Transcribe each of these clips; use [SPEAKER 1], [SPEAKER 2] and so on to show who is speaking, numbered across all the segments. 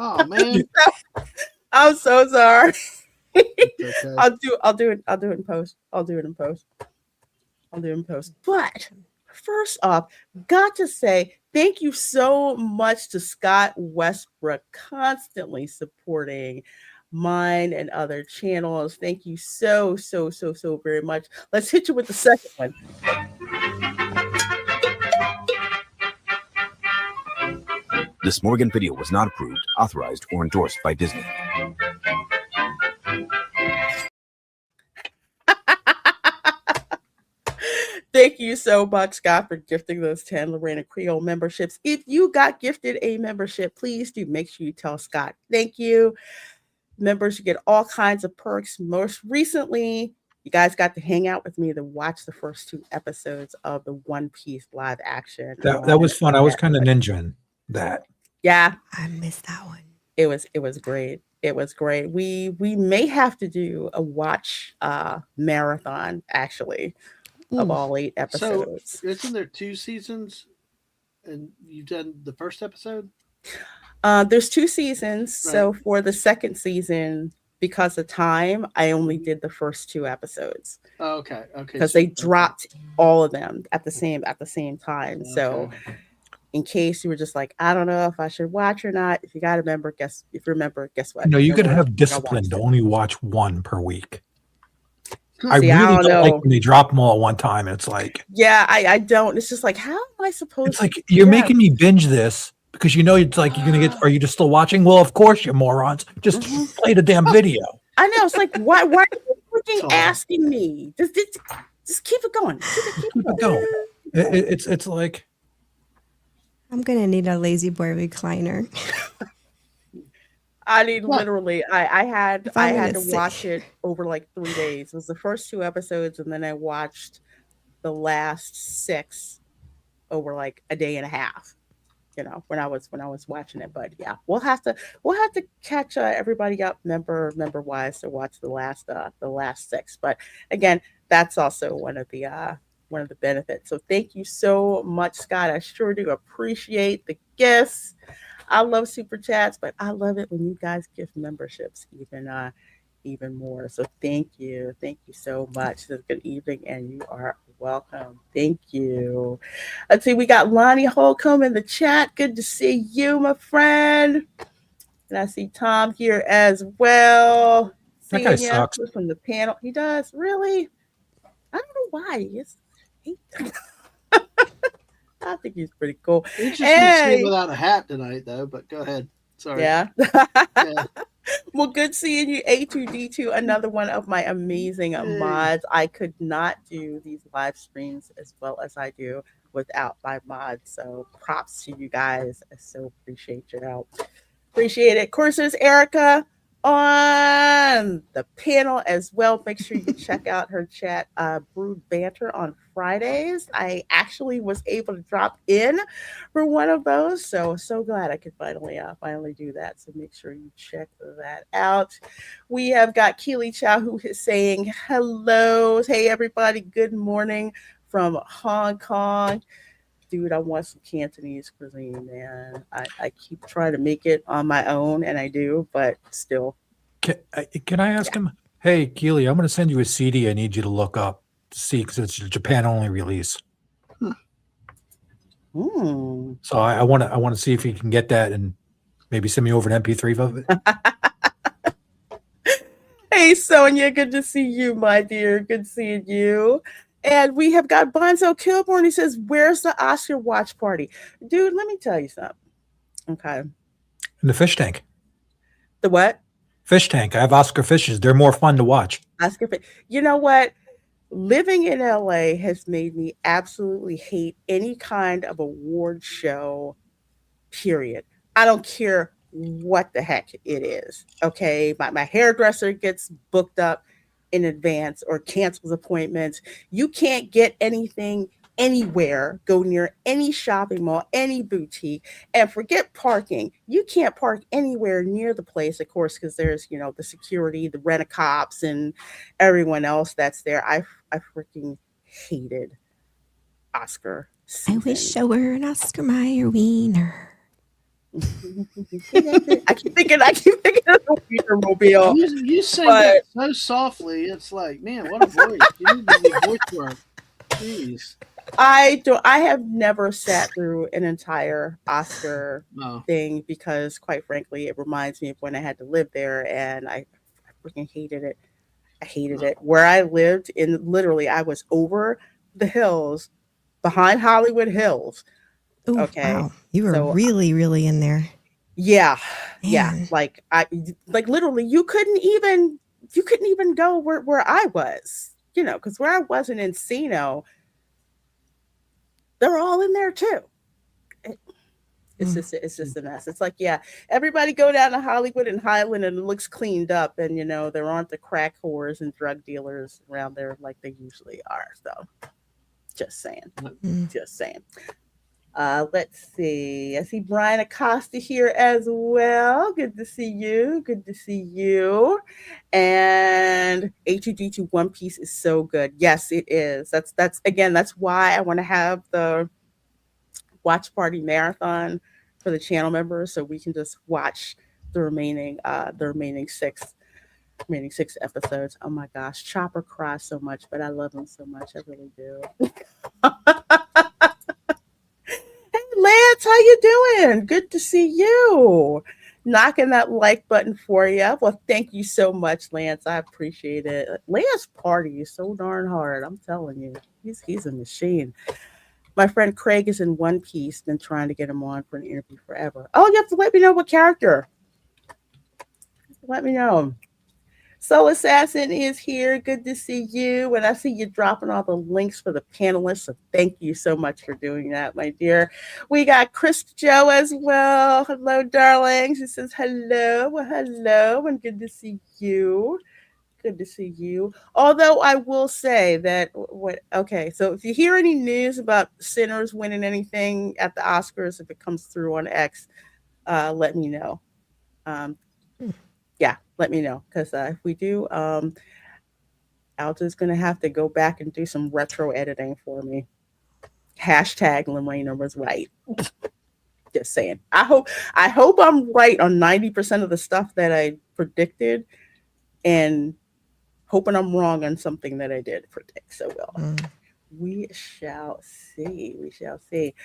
[SPEAKER 1] Oh man.
[SPEAKER 2] I'm so sorry.
[SPEAKER 1] It's okay.
[SPEAKER 2] I'll do it in post. I'll do it in post. I'll do it in post. But first off, got to say thank you so much to Scott Westbrook, constantly supporting mine and other channels. Thank you so very much. Let's hit you with the second one.
[SPEAKER 3] This Morgan video was not approved, authorized, or endorsed by Disney.
[SPEAKER 2] Thank you so much, Scott, for gifting those 10 Reina Creole memberships. If you got gifted a membership, please do make sure you tell Scott thank you. Members, you get all kinds of perks. Most recently, you guys got to hang out with me to watch the first 2 episodes of the One Piece live action.
[SPEAKER 4] That was fun. I was kind of ninja that.
[SPEAKER 2] Yeah,
[SPEAKER 5] I missed that one.
[SPEAKER 2] It was great. It was great. We may have to do a watch marathon actually of all 8 episodes.
[SPEAKER 1] So isn't there 2 seasons, and you've done the first episode?
[SPEAKER 2] There's 2 seasons. Right. So for the second season, because of time, I only did the first 2 episodes.
[SPEAKER 1] Oh, okay.
[SPEAKER 2] Because they dropped all of them at the same time. Okay. So in case you were just like, I don't know if I should watch or not, if you got to remember, guess what?
[SPEAKER 4] No, you could have discipline to only watch 1 per week.
[SPEAKER 2] See,
[SPEAKER 4] I really don't like when they drop them all at one time. It's like,
[SPEAKER 2] yeah, I don't. It's just like, how am I supposed?
[SPEAKER 4] It's like you're making me binge this because you know it's like you're gonna get. Are you just still watching? Well, of course, you morons. Just play the damn video.
[SPEAKER 2] I know. It's like, why are you freaking asking me? Just keep it going. Keep it going.
[SPEAKER 4] It's like
[SPEAKER 5] I'm gonna need a lazy boy recliner.
[SPEAKER 2] I mean, literally, I had to watch it over like 3 days. It was the first 2 episodes, and then I watched the last 6 over like a day and a half. You know, when I was watching it. But yeah, we'll have to catch everybody up member wise to watch the last 6. But again, that's also one of the benefits. So thank you so much, Scott. I sure do appreciate the gifts. I love super chats, but I love it when you guys give memberships even more. So thank you so much. Good evening, and you are welcome. Thank you. Let's see, we got Lonnie Holcomb in the chat. Good to see you, my friend. And I see Tom here as well.
[SPEAKER 4] That guy sucks.
[SPEAKER 2] From the panel, he does really. I don't know why. I think he's pretty cool.
[SPEAKER 1] Interesting without a hat tonight, though. But go ahead. Sorry.
[SPEAKER 2] Yeah. Well, good seeing you, A2D2. Another one of my amazing mods. I could not do these live streams as well as I do without my mods. So props to you guys. I so appreciate your help. Appreciate it. Of course, there's Erica on the panel as well. Make sure you check out her chat, Brood Banter on Fridays. I actually was able to drop in for one of those, so glad I could finally do that. So make sure you check that out. We have got Keely Chow who is saying hello. Hey everybody, good morning from Hong Kong. Dude, I want some Cantonese cuisine, man. I keep trying to make it on my own, and I do, but still.
[SPEAKER 4] Can I ask him? Hey, Keely, I'm going to send you a CD I need you to look up to see because it's a Japan-only release. So I want to see if you can get that and maybe send me over an MP3 of it.
[SPEAKER 2] Hey, Sonia, good to see you, my dear. Good seeing you. And we have got Bonzo Kilborn. He says, where's the Oscar watch party? Dude, let me tell you something. Okay.
[SPEAKER 4] In the fish tank.
[SPEAKER 2] The what?
[SPEAKER 4] Fish tank. I have Oscar fishes. They're more fun to watch.
[SPEAKER 2] Oscar fish. You know what? Living in LA has made me absolutely hate any kind of award show, period. I don't care what the heck it is. Okay. My hairdresser gets booked up in advance or cancels appointments. You can't get anything anywhere, go near any shopping mall, any boutique, and forget parking. You can't park anywhere near the place, of course, because there's, the security, the rent-a-cops, and everyone else that's there. I freaking hated Oscar season.
[SPEAKER 5] I wish I were an Oscar Mayer wiener.
[SPEAKER 2] I keep thinking of the Wienermobile.
[SPEAKER 1] You sing
[SPEAKER 2] But-
[SPEAKER 1] that so softly. It's like, man, what a voice! You need to do voice work. Jeez.
[SPEAKER 2] I have never sat through an entire Oscar
[SPEAKER 1] No.
[SPEAKER 2] thing because, quite frankly, it reminds me of when I had to live there, and I freaking hated it. I hated it. Where I lived, literally, I was over the hills, behind Hollywood Hills.
[SPEAKER 5] Ooh,
[SPEAKER 2] Okay,
[SPEAKER 5] wow. You were
[SPEAKER 2] so-
[SPEAKER 5] really, really in there.
[SPEAKER 2] Yeah, yeah.
[SPEAKER 5] Man.
[SPEAKER 2] Like literally, you couldn't even go where I was. You know, because where I was in Encino, they're all in there too. It's just a mess. It's like, yeah, everybody go down to Hollywood and Highland and it looks cleaned up, and you know there aren't the crack whores and drug dealers around there like they usually are. So, just saying, just saying. Let's see. I see Brian Acosta here as well. Good to see you. Good to see you. And H2D2 One Piece is so good. Yes, it is. That's again. That's why I want to have the watch party marathon for the channel members, so we can just watch the remaining six episodes. Oh my gosh, Chopper cries so much, but I love him so much. I really do. Hey Lance, how you doing? Good to see you. Knocking that like button for you. Well, thank you so much, Lance. I appreciate it. Lance parties so darn hard. I'm telling you, he's a machine. My friend Craig is in One Piece. Been trying to get him on for an interview forever. Oh, you have to let me know what character. Let me know. Soul Assassin is here. Good to see you. And I see you dropping all the links for the panelists. So thank you so much for doing that, my dear. We got Chris Joe as well. Hello, darling. She says hello. Well, hello. And good to see you. Good to see you. Although I will say that so if you hear any news about Sinners winning anything at the Oscars, if it comes through on X, let me know. Yeah, let me know. Because if we do, Alta's gonna have to go back and do some retro editing for me. Hashtag Lorena was right. Just saying. I hope I'm right on 90% of the stuff that I predicted, and hoping I'm wrong on something that I did predict. So we shall see. We shall see.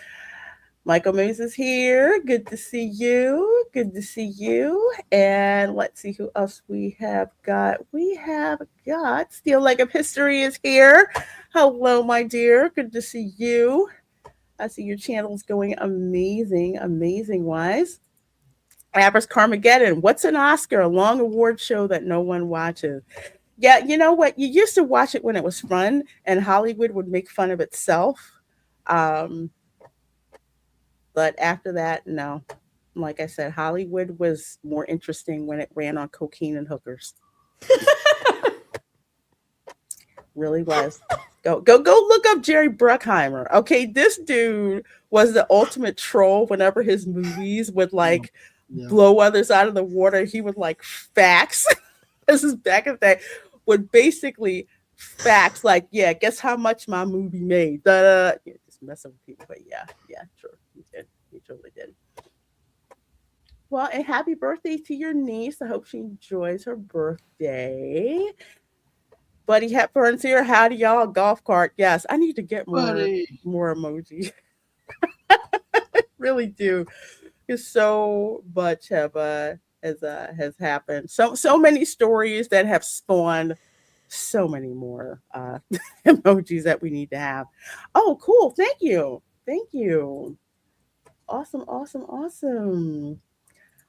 [SPEAKER 2] Michael Moose is here. Good to see you. Good to see you. And let's see who else we have got. We have got Steel Leg of History is here. Hello, my dear. Good to see you. I see your channel's going amazing, amazing wise. Average Carmageddon. What's an Oscar? A long award show that no one watches. Yeah, you know what? You used to watch it when it was fun, and Hollywood would make fun of itself. But after that, no. Like I said, Hollywood was more interesting when it ran on cocaine and hookers. Really was. Go look up Jerry Bruckheimer. Okay, this dude was the ultimate troll whenever his movies would blow others out of the water. He would facts. This is back in the day, would basically facts yeah, guess how much my movie made. Yeah, just messing with people, but yeah, sure, he did. He totally did. Well, and happy birthday to your niece. I hope she enjoys her birthday. Buddy Hepburn's here. Howdy, y'all. Golf cart. Yes, I need to get more emoji. Really do. Because so much has happened. So many stories that have spawned so many more emojis that we need to have. Oh, cool. Thank you. Awesome.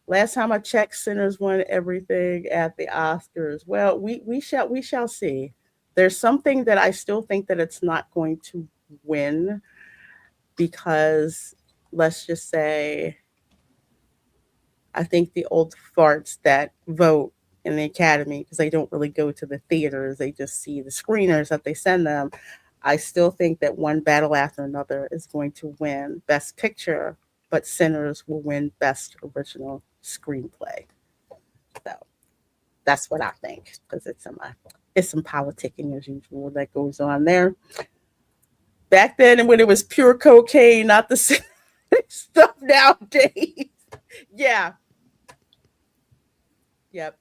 [SPEAKER 2] Last time I checked, Sinners won everything at the Oscars. Well, we shall see. There's something that I still think that it's not going to win, because let's just say, I think the old farts that vote in the Academy, because they don't really go to the theaters, they just see the screeners that they send them. I still think that one battle after another is going to win Best Picture, but Sinners will win Best Original Screenplay. So that's what I think, because it's some politicking as usual that goes on there. Back then, when it was pure cocaine, not the stuff nowadays. Yeah. Yep.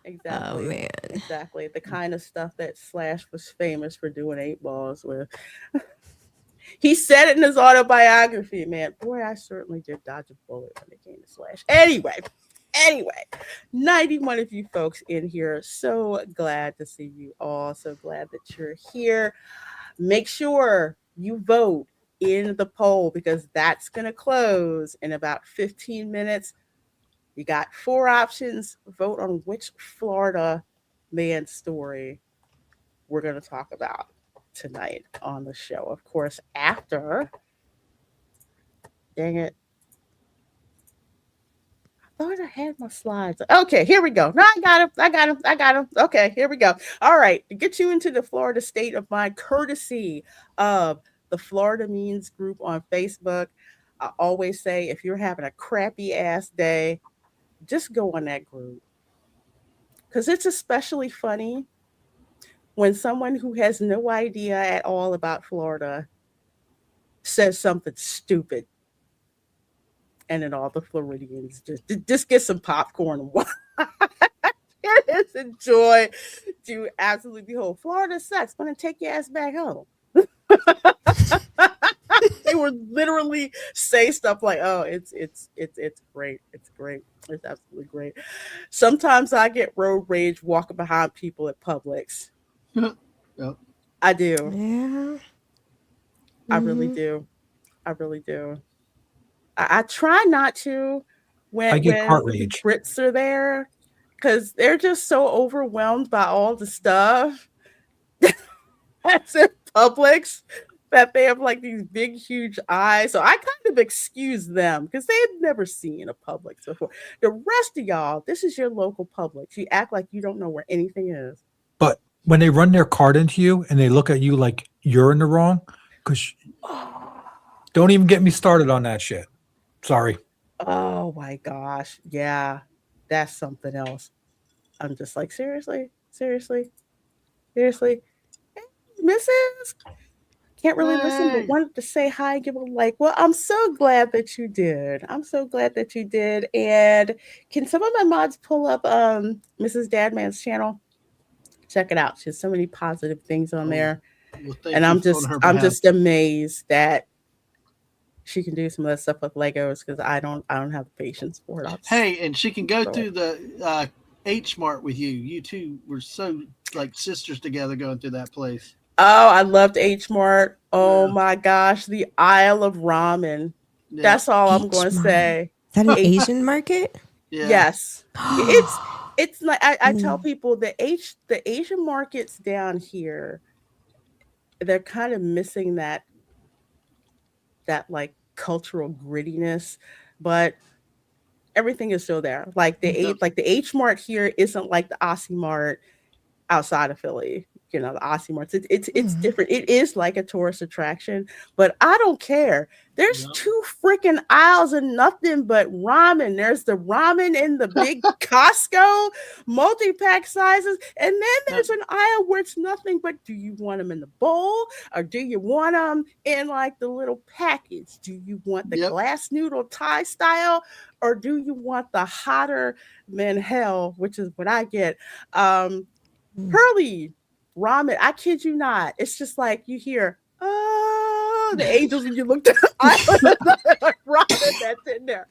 [SPEAKER 5] Oh
[SPEAKER 2] Exactly.
[SPEAKER 5] man.
[SPEAKER 2] Exactly. The kind of stuff that Slash was famous for doing 8 balls with. He said it in his autobiography, man. Boy, I certainly did dodge a bullet when it came to Slash. Anyway, 91 of you folks in here. So glad to see you all. So glad that you're here. Make sure you vote in the poll because that's going to close in about 15 minutes. You got 4 options. Vote on which Florida man story we're going to talk about tonight on the show. Of course, after, dang it, I thought I had my slides. Okay, here we go. No, I got him. Okay, here we go. All right, to get you into the Florida state of mind, courtesy of the Florida Means group on Facebook. I always say if you're having a crappy ass day, just go on that group because it's especially funny when someone who has no idea at all about Florida says something stupid, and then all the Floridians just get some popcorn and watch. It is a joy to absolutely behold. Florida sucks. I'm gonna take your ass back home. They would literally say stuff like, "Oh, it's great. It's great. It's absolutely great." Sometimes I get road rage walking behind people at Publix.
[SPEAKER 1] Yep.
[SPEAKER 2] I do.
[SPEAKER 5] Yeah.
[SPEAKER 2] I really do. I really do. I try not to
[SPEAKER 4] I
[SPEAKER 2] when
[SPEAKER 4] get cart
[SPEAKER 2] the
[SPEAKER 4] rage.
[SPEAKER 2] Brits are there because they're just so overwhelmed by all the stuff that's in Publix that they have like these big, huge eyes. So I kind of excuse them because they had never seen a Publix before. The rest of y'all, this is your local Publix. You act like you don't know where anything is.
[SPEAKER 4] But when they run their card into you and they look at you like you're in the wrong, because don't even get me started on that shit. Sorry.
[SPEAKER 2] Oh my gosh. Yeah, that's something else. I'm just like, seriously? Hey, Mrs. Can't really listen, but
[SPEAKER 1] Hey.
[SPEAKER 2] wanted to say hi, give a like. Well, I'm so glad that you did. I'm so glad that you did. And can some of my mods pull up Mrs. Dadman's channel? Check it out. She has so many positive things on there.
[SPEAKER 1] Well, thank
[SPEAKER 2] And
[SPEAKER 1] you
[SPEAKER 2] I'm
[SPEAKER 1] on her
[SPEAKER 2] I'm
[SPEAKER 1] behalf.
[SPEAKER 2] just amazed that she can do some of that stuff with Legos because I don't have the patience for it.
[SPEAKER 1] Hey, and she can go
[SPEAKER 2] So-
[SPEAKER 1] through the H Mart with you. You two were so like sisters together going through that place.
[SPEAKER 2] Oh, I loved H Mart. Oh
[SPEAKER 1] Yeah.
[SPEAKER 2] my gosh, the aisle of ramen.
[SPEAKER 1] Yeah.
[SPEAKER 2] That's all I'm
[SPEAKER 5] H
[SPEAKER 2] going to
[SPEAKER 5] Mart.
[SPEAKER 2] say.
[SPEAKER 5] Is that an Asian market?
[SPEAKER 1] Yeah.
[SPEAKER 2] Yes. It's like I tell people the Asian markets down here, they're kind of missing that like cultural grittiness, but everything is still there. Like
[SPEAKER 1] Yep.
[SPEAKER 2] the H Mart here isn't like the Aussie Mart outside of Philly. You know, the Aussie Marts. It's different. It is like a tourist attraction, but I don't care. There's
[SPEAKER 1] Yep.
[SPEAKER 2] 2 freaking aisles and nothing but ramen. There's the ramen in the big Costco multi-pack sizes, and then there's an aisle where it's nothing but do you want them in the bowl or do you want them in like the little package? Do you want the
[SPEAKER 1] Yep.
[SPEAKER 2] glass noodle Thai style or do you want the hotter than hell, which is what I get? Pearly ramen, I kid you not. It's just like you hear, oh, the angels, and you look down the aisle, ramen that's in there.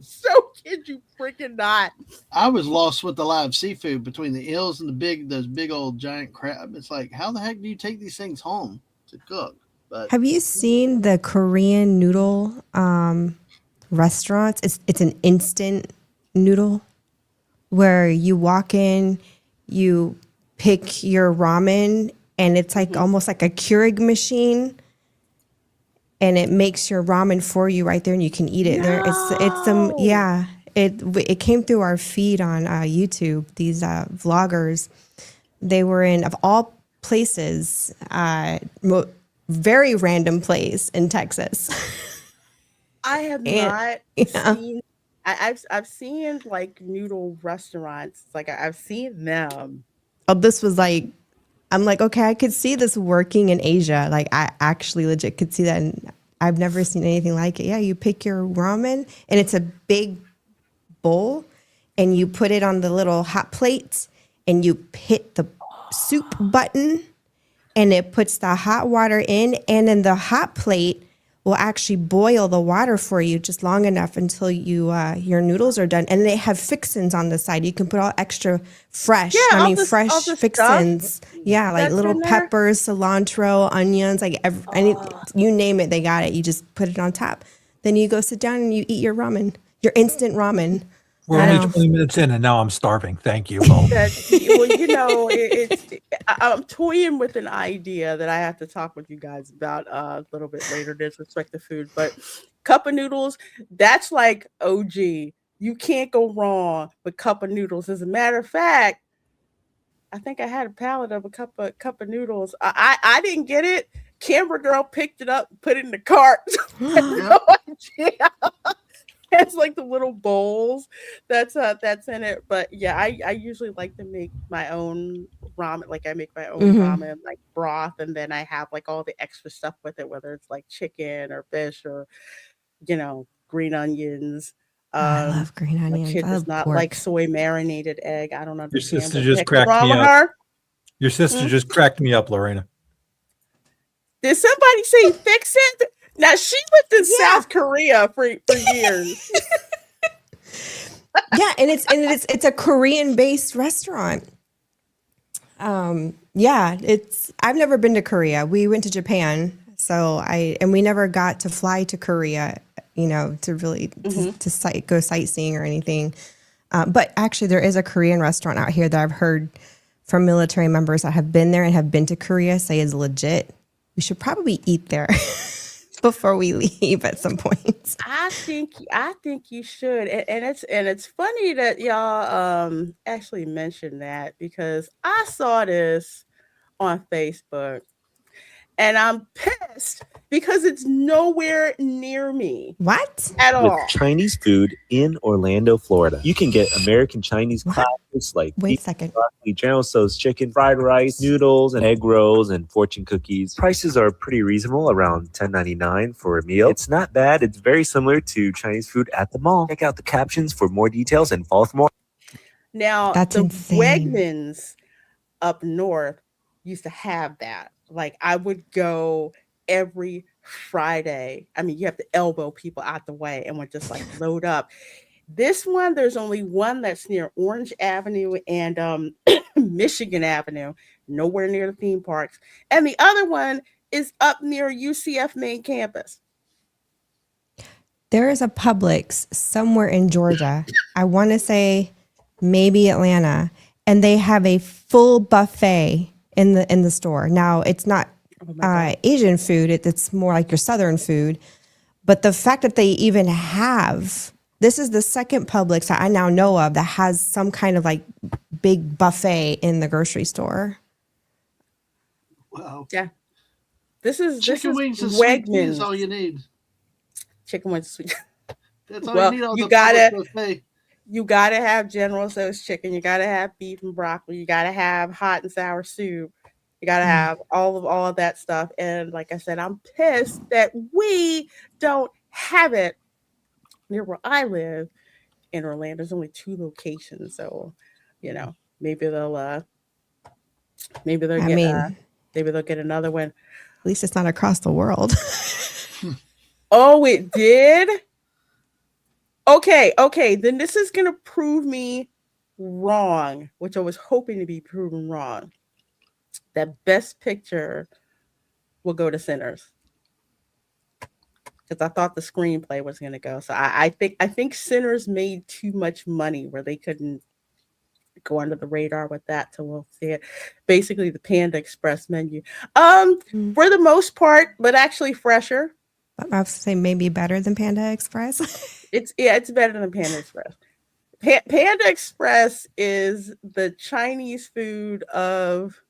[SPEAKER 2] So kid you freaking not.
[SPEAKER 1] I was lost with the live seafood between the eels and those big old giant crab. It's like, how the heck do you take these things home to cook? But
[SPEAKER 5] Have you seen the Korean noodle restaurants? It's an instant noodle where you walk in, you pick your ramen, and it's like almost like a Keurig machine, and it makes your ramen for you right there, and you can eat it. There, it's some yeah. It came through our feed on YouTube. These vloggers, they were in, of all places, very random place in Texas.
[SPEAKER 2] I have not seen. I've seen like noodle restaurants. Like I've seen them.
[SPEAKER 5] Oh, this was like, I'm like, okay, I could see this working in Asia. Like I actually legit could see that. And I've never seen anything like it. Yeah, you pick your ramen, and it's a big bowl, and you put it on the little hot plate, and you hit the soup button, and it puts the hot water in, and then the hot plate will actually boil the water for you just long enough until your noodles are done. And they have fixins on the side. You can put all extra fresh,
[SPEAKER 2] all
[SPEAKER 5] fresh
[SPEAKER 2] the
[SPEAKER 5] fixins. Yeah, like
[SPEAKER 2] that's
[SPEAKER 5] little
[SPEAKER 2] in there.
[SPEAKER 5] peppers, cilantro, onions, like you name it, they got it. You just put it on top. Then you go sit down and you eat your ramen, your instant ramen.
[SPEAKER 4] We're
[SPEAKER 5] I
[SPEAKER 4] only
[SPEAKER 5] know.
[SPEAKER 4] 20 minutes in, and now I'm starving. Thank you both.
[SPEAKER 2] I'm toying with an idea that I have to talk with you guys about a little bit later. Disrespect the food, but cup of noodles, that's like OG. You can't go wrong with cup of noodles. As a matter of fact, I think I had a pallet of a cup of noodles. I didn't get it. Camera girl picked it up, put it in the cart. No idea. It's like the little bowls that's in it. But yeah, I usually like to make my own ramen. Like I make my own ramen, like broth, and then I have like all the extra stuff with it, whether it's like chicken or fish or green onions.
[SPEAKER 5] I love green
[SPEAKER 2] My
[SPEAKER 5] onions.
[SPEAKER 2] kid
[SPEAKER 5] I
[SPEAKER 2] does
[SPEAKER 5] love
[SPEAKER 2] not
[SPEAKER 5] pork.
[SPEAKER 2] like soy marinated egg. I don't
[SPEAKER 4] Your
[SPEAKER 2] understand
[SPEAKER 4] sister
[SPEAKER 2] what
[SPEAKER 4] just
[SPEAKER 2] the heck is
[SPEAKER 4] cracked
[SPEAKER 2] wrong
[SPEAKER 4] me
[SPEAKER 2] with
[SPEAKER 4] up.
[SPEAKER 2] her.
[SPEAKER 4] Your sister just cracked me up, Lorena.
[SPEAKER 2] Did somebody say fix it? Now she lived in South Korea for years.
[SPEAKER 5] Yeah, and it's a Korean based restaurant. I've never been to Korea. We went to Japan, and we never got to fly to Korea, to really go sightseeing or anything. But actually, there is a Korean restaurant out here that I've heard from military members that have been there and have been to Korea say is legit. We should probably eat there before we leave at some point.
[SPEAKER 2] I think you should, and it's funny that y'all actually mentioned that because I saw this on Facebook, and I'm pissed because it's nowhere near me.
[SPEAKER 5] What?
[SPEAKER 2] At all.
[SPEAKER 6] With Chinese food in Orlando, Florida. You can get American Chinese classics like
[SPEAKER 5] Wait a
[SPEAKER 6] beef,
[SPEAKER 5] second.
[SPEAKER 6] broccoli, General Tso's chicken, fried rice, noodles, and egg rolls, and fortune cookies. Prices are pretty reasonable, around $10.99 for a meal. It's not bad. It's very similar to Chinese food at the mall. Check out the captions for more details and follow for more.
[SPEAKER 2] Now,
[SPEAKER 5] That's
[SPEAKER 2] the
[SPEAKER 5] insane.
[SPEAKER 2] Wegmans up north used to have that. Like I would go every Friday. I mean, you have to elbow people out the way and would just like load up. This one, there's only one that's near Orange Avenue and Michigan Avenue, nowhere near the theme parks. And the other one is up near UCF main campus.
[SPEAKER 5] There is a Publix somewhere in Georgia. I want to say maybe Atlanta, and they have a full buffet in the store. Now it's not Asian food; it's more like your Southern food. But the fact that they even have this is the second Publix that I now know of that has some kind of like big buffet in the grocery store.
[SPEAKER 1] Wow.
[SPEAKER 2] Yeah, this is
[SPEAKER 1] Chicken wings and sweet tea is
[SPEAKER 2] Wegmans.
[SPEAKER 1] all you need.
[SPEAKER 2] Chicken wings, sweet.
[SPEAKER 1] That's all
[SPEAKER 2] Well,
[SPEAKER 1] you need on
[SPEAKER 2] you
[SPEAKER 1] the
[SPEAKER 2] gotta-
[SPEAKER 1] Publix buffet.
[SPEAKER 2] You gotta have General Tso's chicken. You gotta have beef and broccoli. You gotta have hot and sour soup. You gotta have all of that stuff. And like I said, I'm pissed that we don't have it near where I live in Orlando. There's only 2 locations, so maybe they'll maybe they'll get another one.
[SPEAKER 5] At least it's not across the world.
[SPEAKER 2] Oh, it did. Okay. Then this is gonna prove me wrong, which I was hoping to be proven wrong. That Best Picture will go to Sinners because I thought the screenplay was gonna go. So I think Sinners made too much money where they couldn't go under the radar with that. So we'll see it. Basically, the Panda Express menu, for the most part, but actually fresher.
[SPEAKER 5] I would say maybe better than Panda Express.
[SPEAKER 2] It's better than Panda Express. Panda Express is the Chinese food of,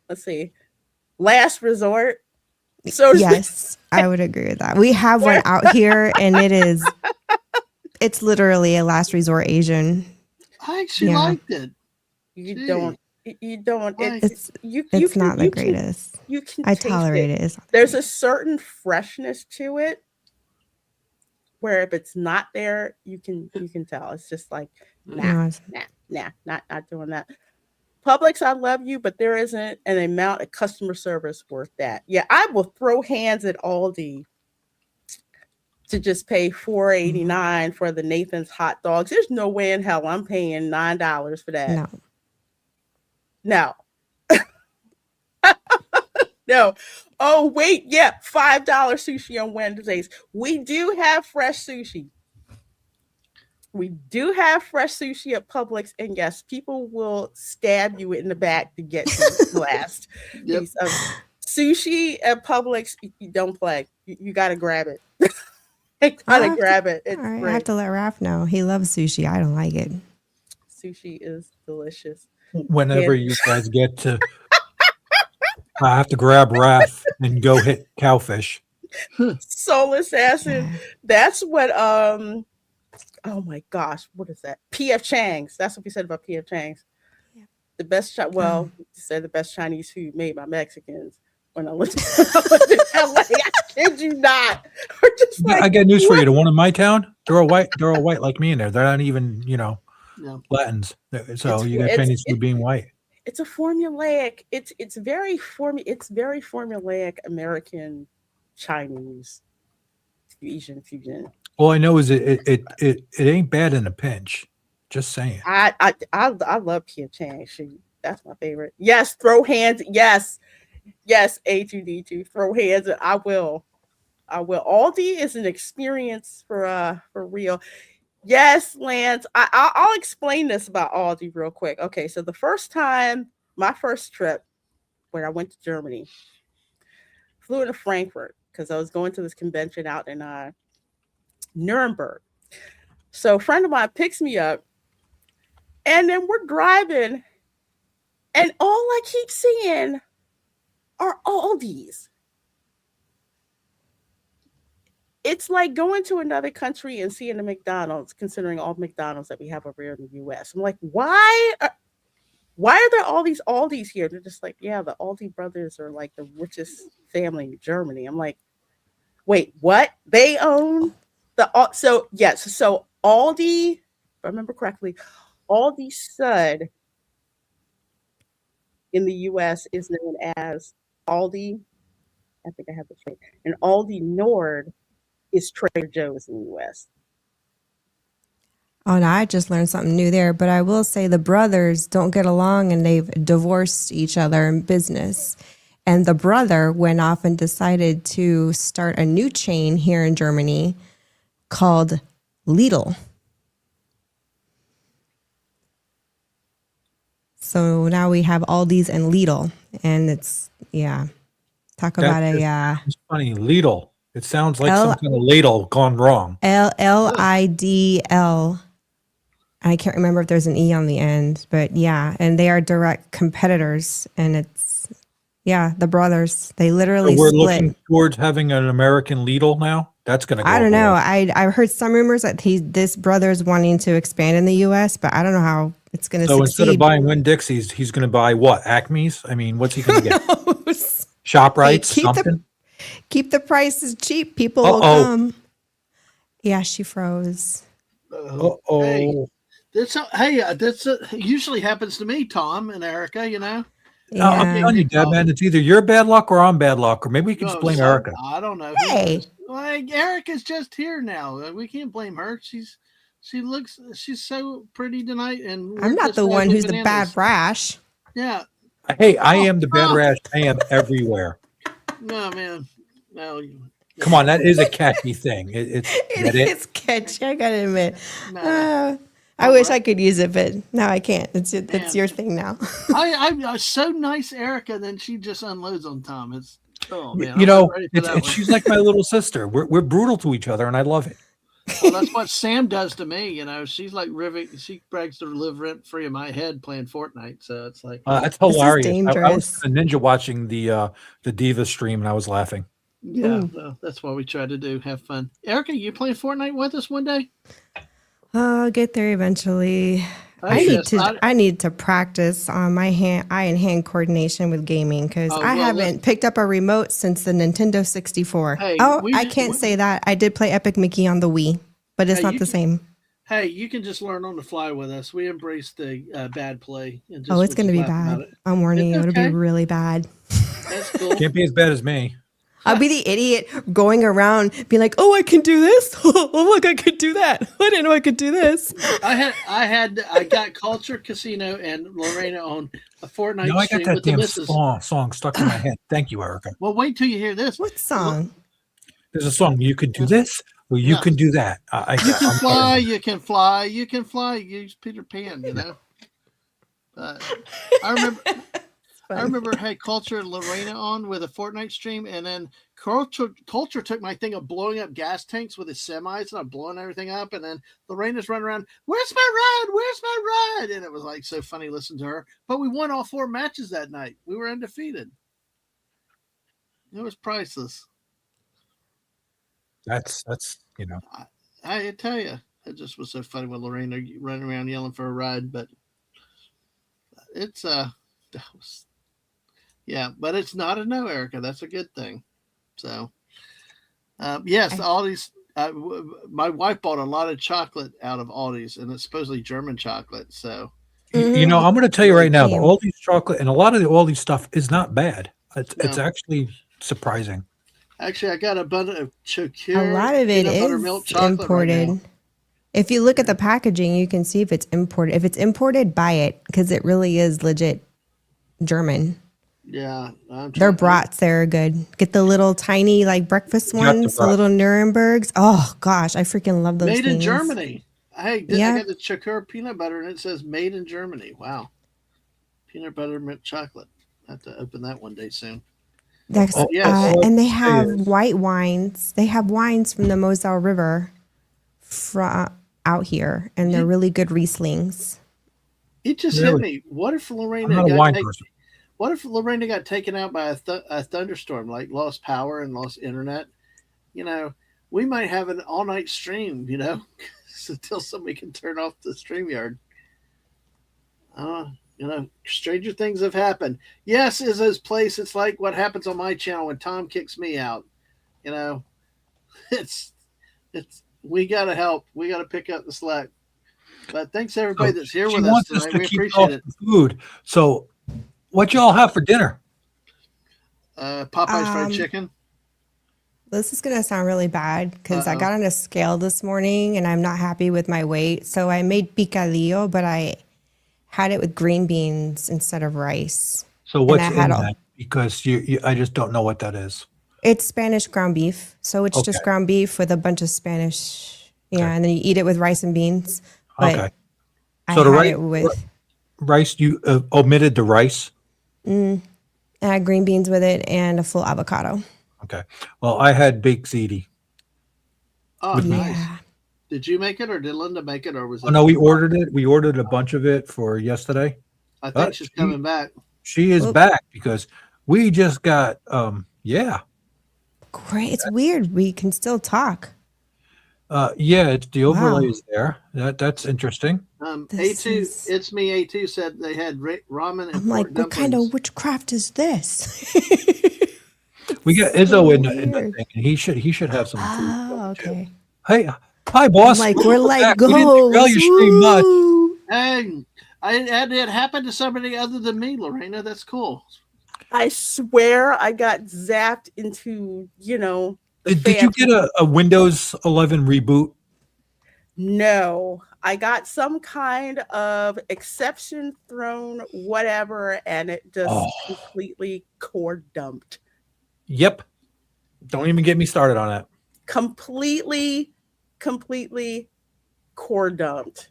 [SPEAKER 2] let's see, last resort. So
[SPEAKER 5] yes, I would agree with that. We have one out here, and it's literally a last resort Asian.
[SPEAKER 1] I actually liked it.
[SPEAKER 2] you
[SPEAKER 1] Gee.
[SPEAKER 2] don't You don't.
[SPEAKER 1] Why?
[SPEAKER 5] It's
[SPEAKER 2] You
[SPEAKER 5] it's
[SPEAKER 2] can
[SPEAKER 5] not the
[SPEAKER 2] you can
[SPEAKER 5] greatest.
[SPEAKER 2] you can
[SPEAKER 5] I
[SPEAKER 2] taste
[SPEAKER 5] tolerate
[SPEAKER 2] it.
[SPEAKER 5] it. It's not the
[SPEAKER 2] There's a
[SPEAKER 5] greatest.
[SPEAKER 2] certain freshness to it where if it's not there, you can tell. It's just like nah,
[SPEAKER 5] No, it's,
[SPEAKER 2] not doing that. Publix, I love you, but there isn't an amount of customer service worth that. Yeah, I will throw hands at Aldi to just pay $4.89 for the Nathan's hot dogs. There's no way in hell I'm paying $9 for that.
[SPEAKER 5] no.
[SPEAKER 2] No, no. Oh wait, yeah, $5 sushi on Wednesdays. We do have fresh sushi. We do have fresh sushi at Publix, and yes, people will stab you in the back to get to the last
[SPEAKER 1] Yep.
[SPEAKER 2] piece of sushi at Publix. You don't play. You got to grab it. You
[SPEAKER 5] I'll
[SPEAKER 2] gotta
[SPEAKER 5] have
[SPEAKER 2] grab it.
[SPEAKER 5] All
[SPEAKER 2] It's
[SPEAKER 5] right, I have
[SPEAKER 2] great.
[SPEAKER 5] to let Raph know. He loves sushi. I don't like it.
[SPEAKER 2] Sushi is delicious.
[SPEAKER 4] Whenever
[SPEAKER 2] And
[SPEAKER 4] you guys get to, I have to grab Raph and go hit cowfish.
[SPEAKER 2] Soul Assassin.
[SPEAKER 5] Yeah.
[SPEAKER 2] That's what oh my gosh, what is that? PF Chang's. That's what we said about PF Chang's.
[SPEAKER 5] Yeah.
[SPEAKER 2] The best
[SPEAKER 5] Oh.
[SPEAKER 2] you said the best Chinese food made by Mexicans. When I lived in LA, I kid you not. We're just
[SPEAKER 4] I
[SPEAKER 2] like,
[SPEAKER 4] got news for you.
[SPEAKER 2] what?
[SPEAKER 4] The one in my town, they're all white. They're all white like me in there. They're not even,
[SPEAKER 1] Yeah.
[SPEAKER 4] Latins. So
[SPEAKER 2] It's
[SPEAKER 4] you got Chinese food being white.
[SPEAKER 2] it's a formulaic. It's very formulaic American Chinese Asian fusion.
[SPEAKER 4] All I know is it ain't bad in a pinch. Just saying.
[SPEAKER 2] I love PF Chang's. That's my favorite. Yes, throw hands. Yes, A2D2. Throw hands. I will. Aldi is an experience for real. Yes, Lance. I'll explain this about Aldi real quick. Okay, so my first trip when I went to Germany, flew into Frankfurt because I was going to this convention out in Nuremberg. So a friend of mine picks me up, and then we're driving, and all I keep seeing are Aldis. It's like going to another country and seeing a McDonald's, considering all McDonald's that we have over here in the U.S. I'm like, why are there all these Aldis here? They're just like, yeah, the Aldi brothers are like the richest family in Germany. I'm like, wait, what? They own so Aldi, if I remember correctly, Aldi Sud in the U.S. is known as Aldi. I think I have the straight. And Aldi Nord is Trader Joe's in the U.S.
[SPEAKER 5] Oh, no, I just learned something new there. But I will say the brothers don't get along and they've divorced each other in business. And the brother went off and decided to start a new chain here in Germany called Lidl. So now we have Aldi's and Lidl. And it's, talk about
[SPEAKER 4] It's funny. Lidl. It sounds like
[SPEAKER 5] L-
[SPEAKER 4] some kind of ladle gone wrong.
[SPEAKER 5] LIDL. I can't remember if there's an E on the end, but yeah. And they are direct competitors. And it's, the brothers. They literally
[SPEAKER 4] So we're
[SPEAKER 5] split.
[SPEAKER 4] looking towards having an American Lidl now. That's going to go.
[SPEAKER 5] I don't know.
[SPEAKER 4] away.
[SPEAKER 5] I've heard some rumors that this brother's wanting to expand in the U.S., but I don't know how it's going to
[SPEAKER 4] So
[SPEAKER 5] succeed.
[SPEAKER 4] instead of buying Winn Dixie's, he's going to buy what? Acme's? I mean, what's he going to get?
[SPEAKER 5] Knows?
[SPEAKER 4] ShopRite's?
[SPEAKER 5] Hey,
[SPEAKER 4] Something?
[SPEAKER 5] Keep the prices cheap. People will come. Yeah, she froze.
[SPEAKER 4] Uh-oh.
[SPEAKER 1] Hey, that's usually happens to me, Tom and Erica.
[SPEAKER 4] I'm
[SPEAKER 5] Yeah.
[SPEAKER 4] telling you, Dad, man, it's either your bad luck or I'm bad luck, or maybe we can
[SPEAKER 1] No,
[SPEAKER 4] blame
[SPEAKER 1] so-
[SPEAKER 4] Erica.
[SPEAKER 1] I don't know.
[SPEAKER 5] Hey.
[SPEAKER 1] Like Erica's just here now. We can't blame her. She's so pretty tonight, and
[SPEAKER 5] I'm
[SPEAKER 1] we're
[SPEAKER 5] not
[SPEAKER 1] just
[SPEAKER 5] the one
[SPEAKER 1] having
[SPEAKER 5] who's the
[SPEAKER 1] bananas.
[SPEAKER 5] bad rash.
[SPEAKER 1] Yeah.
[SPEAKER 4] Hey, I am the bad rash. I am everywhere.
[SPEAKER 1] No, man. No.
[SPEAKER 4] Come on, that is a catchy thing. It's
[SPEAKER 5] It is catchy, I gotta admit.
[SPEAKER 1] No.
[SPEAKER 5] I wish I could use it, but no, I can't. It's
[SPEAKER 1] Man.
[SPEAKER 5] your thing now.
[SPEAKER 1] I'm so nice, Erica. Then she just unloads on Tom. It's man.
[SPEAKER 4] You
[SPEAKER 1] I'm
[SPEAKER 4] know,
[SPEAKER 1] not ready for that one.
[SPEAKER 4] she's like my little sister. We're brutal to each other, and I love it.
[SPEAKER 1] Well, that's what Sam does to me. She's like she brags to live rent free in my head playing Fortnite. So it's like
[SPEAKER 4] That's
[SPEAKER 5] This is
[SPEAKER 4] hilarious. I was
[SPEAKER 5] dangerous.
[SPEAKER 4] a ninja watching the Diva stream, and I was laughing.
[SPEAKER 1] yeah, well, that's what we try to do. Have fun. Erica, you playing Fortnite with us one day?
[SPEAKER 5] I'll get there eventually. I need to practice on my eye and hand coordination with gaming because I haven't picked up a remote since the Nintendo 64.
[SPEAKER 1] Hey,
[SPEAKER 5] I can't say that. I did play Epic Mickey on the Wii, but it's not the same.
[SPEAKER 1] Hey, you can just learn on the fly with us. We embrace the bad play. And just,
[SPEAKER 5] it's going to be bad. I'm warning you. It'll be really bad.
[SPEAKER 1] That's cool.
[SPEAKER 4] Can't be as bad as me.
[SPEAKER 5] I'll be the idiot going around being like, "Oh, I can do this. Oh, look, I could do that. I didn't know I could do this."
[SPEAKER 1] I got Culture Casino and Lorena on a Fortnite
[SPEAKER 4] No, I
[SPEAKER 1] stream
[SPEAKER 4] got that
[SPEAKER 1] with the
[SPEAKER 4] damn
[SPEAKER 1] missus.
[SPEAKER 4] song stuck in my head. Thank you, Erica.
[SPEAKER 1] Well, wait till you hear this.
[SPEAKER 5] What song?
[SPEAKER 4] There's a song. You can do this. Well, you can do that.
[SPEAKER 1] You can fly. You can fly. You can fly. Use Peter Pan. You know. I remember I had Culture and Lorena on with a Fortnite stream, and then Culture took my thing of blowing up gas tanks with his semis, and I'm blowing everything up, and then Lorena's running around, "Where's my ride? Where's my ride?" And it was like so funny listening to her. But we won all 4 matches that night. We were undefeated. It was priceless.
[SPEAKER 4] That's
[SPEAKER 1] I tell you, it just was so funny with Lorena running around yelling for a ride. But it's yeah, but it's not a no, Erica. That's a good thing. So, yes, Aldi's. My wife bought a lot of chocolate out of Aldi's, and it's supposedly German chocolate. So,
[SPEAKER 4] I'm going to tell you right now, the Aldi's chocolate and a lot of the Aldi stuff is not bad. It's actually surprising.
[SPEAKER 1] Actually, I got a bundle of Chocure.
[SPEAKER 5] A lot of it is imported. Right, if you look at the packaging, you can see if it's imported. If it's imported, buy it because it really is legit German.
[SPEAKER 1] Yeah.
[SPEAKER 5] Their brats, they're good. Get the little tiny like breakfast ones, the little Nurembergs. Oh gosh, I freaking love those
[SPEAKER 1] Made
[SPEAKER 5] things.
[SPEAKER 1] In Germany. Hey, I got the Chocure peanut butter and it says made in Germany. Wow. Peanut butter milk chocolate. I have to open that one day soon.
[SPEAKER 5] And they have white wines. They have wines from the Moselle River out here, and they're really good Rieslings.
[SPEAKER 1] It just hit me. What if Lorena got taken out by a thunderstorm, like lost power and lost internet? You know, we might have an all-night stream, until somebody can turn off the StreamYard. Stranger things have happened. Yes, is his place. It's like what happens on my channel when Tom kicks me out. It's we gotta help. We gotta pick up the slack. But thanks everybody that's here with us tonight. We appreciate it.
[SPEAKER 4] Food. So, what y'all have for dinner?
[SPEAKER 1] Popeye's fried chicken.
[SPEAKER 5] This is gonna sound really bad because I got on a scale this morning and I'm not happy with my weight. So I made picadillo, but I had it with green beans instead of rice.
[SPEAKER 4] So what's in that? Because I just don't know what that is.
[SPEAKER 5] It's Spanish ground beef. So it's just ground beef with a bunch of Spanish. Yeah, and then you eat it with rice and beans. But
[SPEAKER 4] so the rice, you omitted the rice?
[SPEAKER 5] I had green beans with it and a full avocado.
[SPEAKER 4] Okay. Well, I had baked ziti.
[SPEAKER 1] Oh, nice. Did you make it or did Linda make it or was it?
[SPEAKER 4] Oh, no, we ordered it. We ordered a bunch of it for yesterday.
[SPEAKER 1] I think she's coming back.
[SPEAKER 4] She is back because we just got,
[SPEAKER 5] Great. It's weird. We can still talk.
[SPEAKER 4] It's the overlay is there. That's interesting.
[SPEAKER 1] A2, it's me. A2 said they had ramen. And
[SPEAKER 5] I'm like, what kind of witchcraft is this?
[SPEAKER 4] We got Izzo in the thing, and he should have some food.
[SPEAKER 5] Oh, okay.
[SPEAKER 4] Too. Hey, hi, boss.
[SPEAKER 5] We're like,
[SPEAKER 4] go. We didn't your stream much.
[SPEAKER 1] Hey, I had it happen to somebody other than me, Lorena. That's cool.
[SPEAKER 2] I swear I got zapped into,
[SPEAKER 4] Did you get a Windows 11 reboot?
[SPEAKER 2] No, I got some kind of exception thrown, whatever, and it just completely core dumped.
[SPEAKER 4] Yep. Don't even get me started on that.
[SPEAKER 2] Completely core dumped.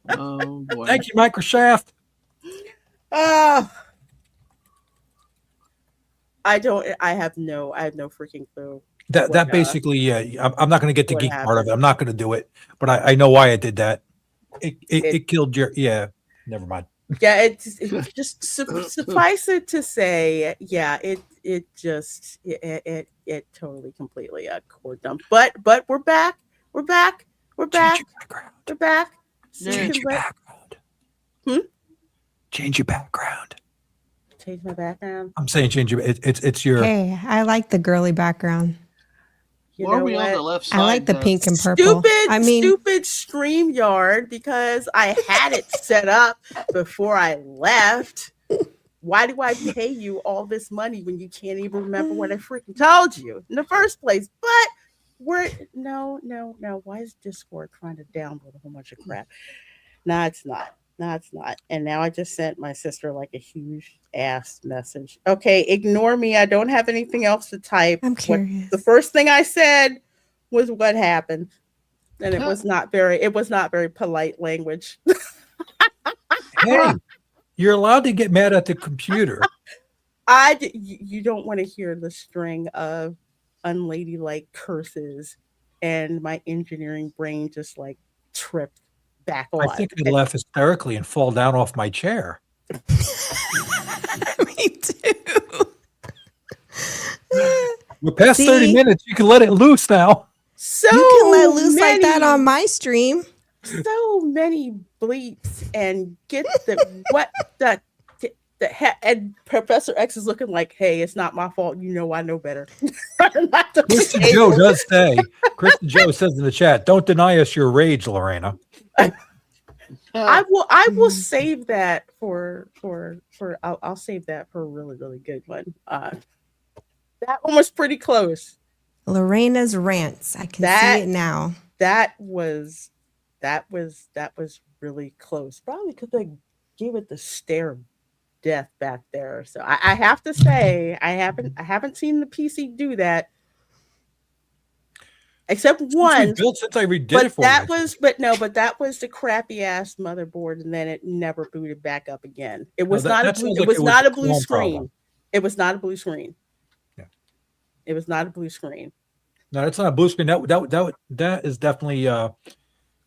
[SPEAKER 1] Oh boy.
[SPEAKER 4] Thank you, Microsoft.
[SPEAKER 2] I have no freaking clue.
[SPEAKER 4] That basically, I'm not going to get the geek part of it. I'm not going to do it, but I know why I did that. It killed your, never mind.
[SPEAKER 2] Yeah, it's just suffice it to say, it totally completely core dump. But we're back. the back. So
[SPEAKER 1] Yeah.
[SPEAKER 2] you
[SPEAKER 4] Change
[SPEAKER 2] can
[SPEAKER 4] your
[SPEAKER 2] let
[SPEAKER 4] background. Change your background.
[SPEAKER 2] change my background.
[SPEAKER 4] I'm saying change your. It's your.
[SPEAKER 5] Hey, I like the girly background.
[SPEAKER 2] You
[SPEAKER 1] Why are
[SPEAKER 2] know
[SPEAKER 1] we on the
[SPEAKER 2] what?
[SPEAKER 1] left side?
[SPEAKER 5] I like the
[SPEAKER 1] though?
[SPEAKER 5] pink and purple. I mean,
[SPEAKER 2] Stupid StreamYard because I had it set up before I left. Why do I pay you all this money when you can't even remember what I freaking told you in the first place? But no. Why is Discord trying to download a whole bunch of crap? No, it's not. No, it's not. And now I just sent my sister like a huge ass message. Okay, ignore me. I don't have anything else to type.
[SPEAKER 5] I'm curious.
[SPEAKER 2] The first thing I said was what happened. And it was not very polite language.
[SPEAKER 4] Hey, you're allowed to get mad at the computer.
[SPEAKER 2] You don't want to hear the string of unladylike curses, and my engineering brain just like tripped back on.
[SPEAKER 4] I think I'd laugh hysterically and fall down off my chair.
[SPEAKER 5] Me too.
[SPEAKER 4] We're past 30 minutes. You can let it loose now.
[SPEAKER 2] So
[SPEAKER 5] you can let loose like that on my stream.
[SPEAKER 2] So many bleeps and get the what the and Professor X is looking like, hey, it's not my fault. You know I know better.
[SPEAKER 4] Kristen Joe does say, Kristen Joe says in the chat, don't deny us your rage, Lorena.
[SPEAKER 2] I will save that for I'll save that for a really, really good one. That one was pretty close.
[SPEAKER 5] Lorena's rants. I can see it now.
[SPEAKER 2] That was really close. Probably because I gave it the stare of death back there. So I have to say I haven't seen the PC do that. Except one
[SPEAKER 4] built since I redid
[SPEAKER 2] but
[SPEAKER 4] it for
[SPEAKER 2] that
[SPEAKER 4] you.
[SPEAKER 2] was that was the crappy ass motherboard, and then it never booted back up again. It was not a blue screen. It was not a blue screen.
[SPEAKER 4] Yeah.
[SPEAKER 2] It was not a blue screen.
[SPEAKER 4] No, it's not a blue screen. That is definitely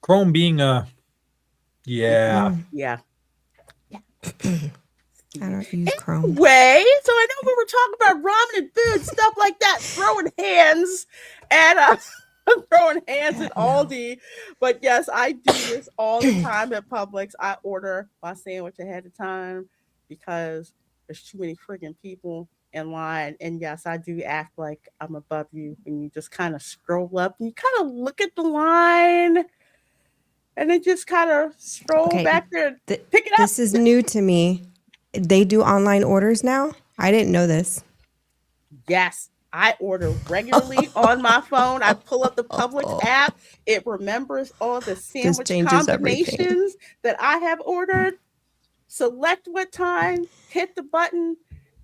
[SPEAKER 4] Chrome being yeah.
[SPEAKER 2] Yeah.
[SPEAKER 5] I don't use Chrome.
[SPEAKER 2] Way. So I know we were talking about ramen and food, stuff like that, throwing hands and throwing hands at Aldi. But yes, I do this all the time at Publix. I order my sandwich ahead of time because there's too many freaking people in line. And yes, I do act like I'm above you when you just kind of stroll up and you kind of look at the line and then just kind of stroll back there and pick it up.
[SPEAKER 5] This is new to me. They do online orders now? I didn't know this.
[SPEAKER 2] Yes. I order regularly on my phone. I pull up the Publix app. It remembers all the sandwich combinations that I have ordered. Select what time, hit the button,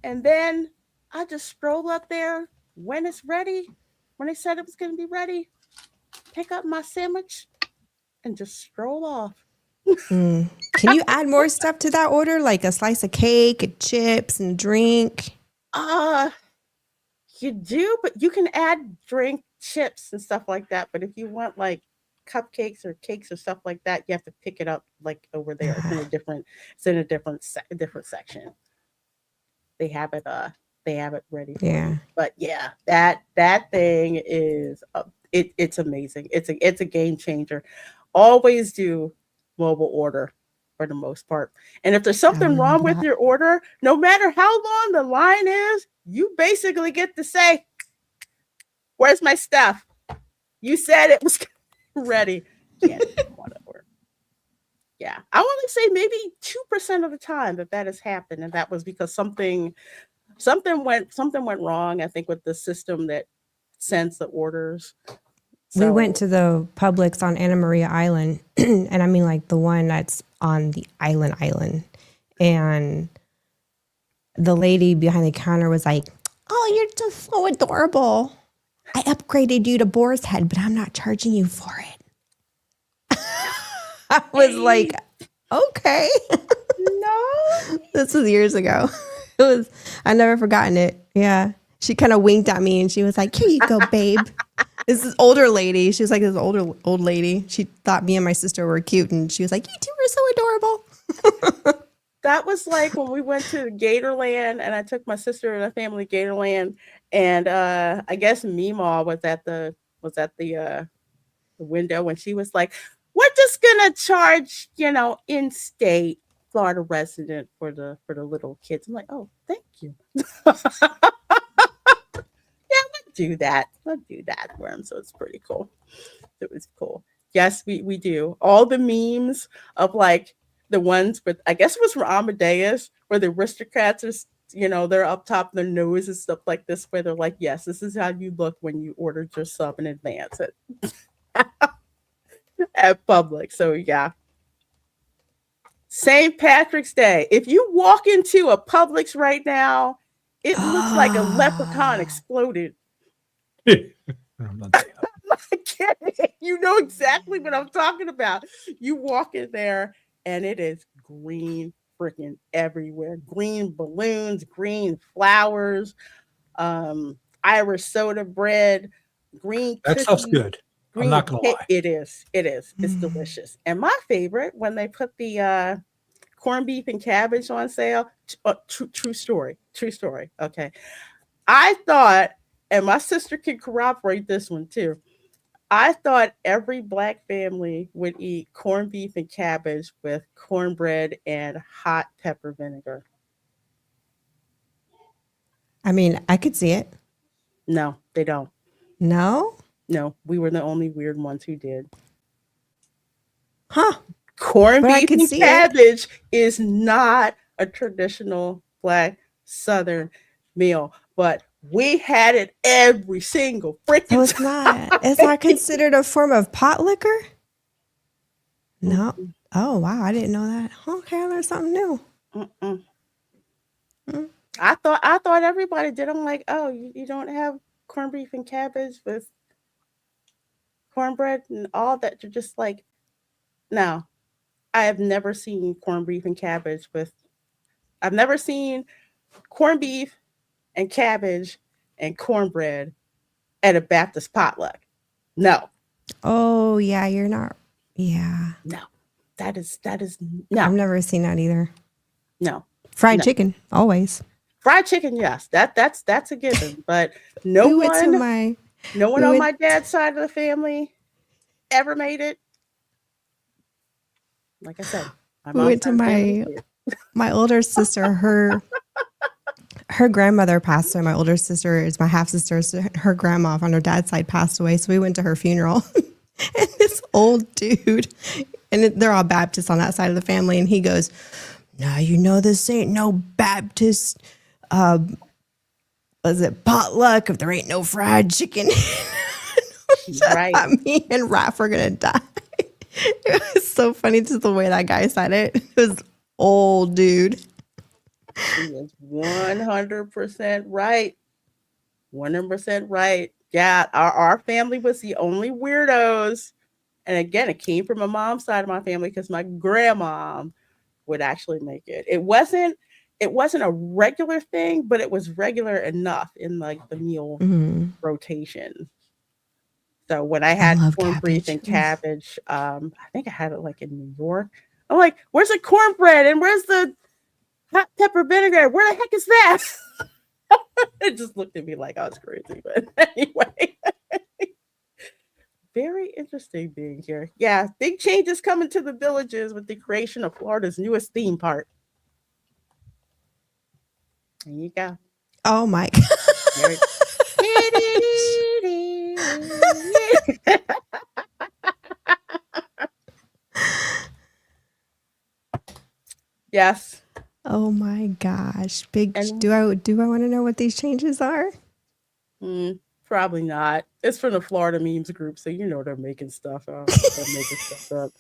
[SPEAKER 2] and then I just stroll up there when it's ready. When they said it was going to be ready, pick up my sandwich and just stroll off.
[SPEAKER 5] Can you add more stuff to that order, like a slice of cake, and chips, and drink?
[SPEAKER 2] You do, but you can add drink, chips, and stuff like that. But if you want like cupcakes or cakes or stuff like that, you have to pick it up like over there. It's in a different section. They have it ready for you. But yeah, that thing is it's amazing. It's a game changer. Always do mobile order for the most part. And if there's something wrong with your order, no matter how long the line is, you basically get to say, where's my stuff? You said it was ready. Yeah, whatever. Yeah, I want to say maybe 2% of the time that has happened, and that was because something went wrong. I think with the system that sends the orders.
[SPEAKER 5] We went to the Publix on Anna Maria Island, and I mean like the one that's on the island, and the lady behind the counter was like, "Oh, you're just so adorable. I upgraded you to Boar's Head, but I'm not charging you for it." I was like, "Okay."
[SPEAKER 2] No.
[SPEAKER 5] This was years ago. I never forgotten it. Yeah. She kind of winked at me and she was like, "Here you go, babe." This is older lady. She was like this old lady. She thought me and my sister were cute, and she was like, "You two are so adorable."
[SPEAKER 2] That was like when we went to Gatorland, and I took my sister and her family to Gatorland, and I guess Meemaw was at the window, and she was like, we're just gonna charge, in state Florida resident for the little kids. I'm like, oh, thank you. Yeah, let's do that. Let's do that for him. So it's pretty cool. It was cool. Yes, we do. All the memes of like the ones with, I guess it was from Amadeus, where the aristocrats are, they're up top of their nose and stuff like this, where they're like, yes, this is how you look when you ordered your sub in advance at Publix. So yeah. St. Patrick's Day. If you walk into a Publix right now, it looks like a leprechaun exploded.
[SPEAKER 4] I'm not saying that.
[SPEAKER 2] I'm not kidding. You know exactly what I'm talking about. You walk in there and it is green freaking everywhere. Green balloons, green flowers, Irish soda bread, green
[SPEAKER 4] That stuff's
[SPEAKER 2] cookies,
[SPEAKER 4] good. I'm
[SPEAKER 2] green
[SPEAKER 4] not gonna lie.
[SPEAKER 2] It is. It's delicious. And my favorite, when they put the corned beef and cabbage on sale. True story. Okay. I thought, and my sister can corroborate this one too. I thought every Black family would eat corned beef and cabbage with cornbread and hot pepper vinegar.
[SPEAKER 5] I mean, I could see it.
[SPEAKER 2] No, they don't.
[SPEAKER 5] No?
[SPEAKER 2] No, we were the only weird ones who did.
[SPEAKER 5] Huh.
[SPEAKER 2] Corned
[SPEAKER 5] But I
[SPEAKER 2] beef
[SPEAKER 5] could
[SPEAKER 2] and
[SPEAKER 5] see it.
[SPEAKER 2] cabbage is not a traditional Black Southern meal, but we had it every single freaking
[SPEAKER 5] So it's not. It's not considered a form of pot liquor? No. Oh, wow. I didn't know that. Okay, I learned something new.
[SPEAKER 2] Mm-mm. I thought everybody did. I'm like, oh, you don't have corned beef and cabbage with cornbread and all that. You're just like, no. I have never seen corned beef and cabbage with. I've never seen corned beef and cabbage and cornbread at a Baptist potluck. No.
[SPEAKER 5] Oh, yeah. You're not. Yeah.
[SPEAKER 2] No. That is
[SPEAKER 5] I've
[SPEAKER 2] no.
[SPEAKER 5] never seen that either.
[SPEAKER 2] No.
[SPEAKER 5] Fried
[SPEAKER 2] No.
[SPEAKER 5] chicken, always.
[SPEAKER 2] Fried chicken, yes. That's a given. But no
[SPEAKER 5] We went to
[SPEAKER 2] one
[SPEAKER 5] my.
[SPEAKER 2] no one
[SPEAKER 5] we
[SPEAKER 2] on
[SPEAKER 5] went-
[SPEAKER 2] my dad's side of the family ever made it. Like I said, my
[SPEAKER 5] We
[SPEAKER 2] mom's
[SPEAKER 5] went to
[SPEAKER 2] side of the family did.
[SPEAKER 5] my older sister. Her grandmother passed away. My older sister is my half sister. So her grandma on her dad's side passed away. So we went to her funeral. And this old dude, and they're all Baptist on that side of the family. And he goes, "Now you know this ain't no Baptist. Was it potluck if there ain't no fried chicken?"
[SPEAKER 2] Right.
[SPEAKER 5] Me and Raph are gonna die. It was so funny just the way that guy said it. It was old dude.
[SPEAKER 2] He is 100% right. 100% right. Yeah, our family was the only weirdos. And again, it came from my mom's side of my family because my grandma would actually make it. It wasn't a regular thing, but it was regular enough in like the meal rotation. So when I had
[SPEAKER 5] love
[SPEAKER 2] corned beef
[SPEAKER 5] cabbage.
[SPEAKER 2] and cabbage, I think I had it like in New York. I'm like, where's the cornbread and where's the hot pepper vinegar? Where the heck is that? It just looked at me like I was crazy. But anyway, very interesting being here. Yeah, big changes coming to the villages with the creation of Florida's newest theme park. There you go.
[SPEAKER 5] Oh my God.
[SPEAKER 2] There it- Yes.
[SPEAKER 5] Oh my gosh. Big.
[SPEAKER 2] And-
[SPEAKER 5] Do I want to know what these changes are?
[SPEAKER 2] Probably not. It's from the Florida memes group, so you know they're making stuff up. They're making stuff up.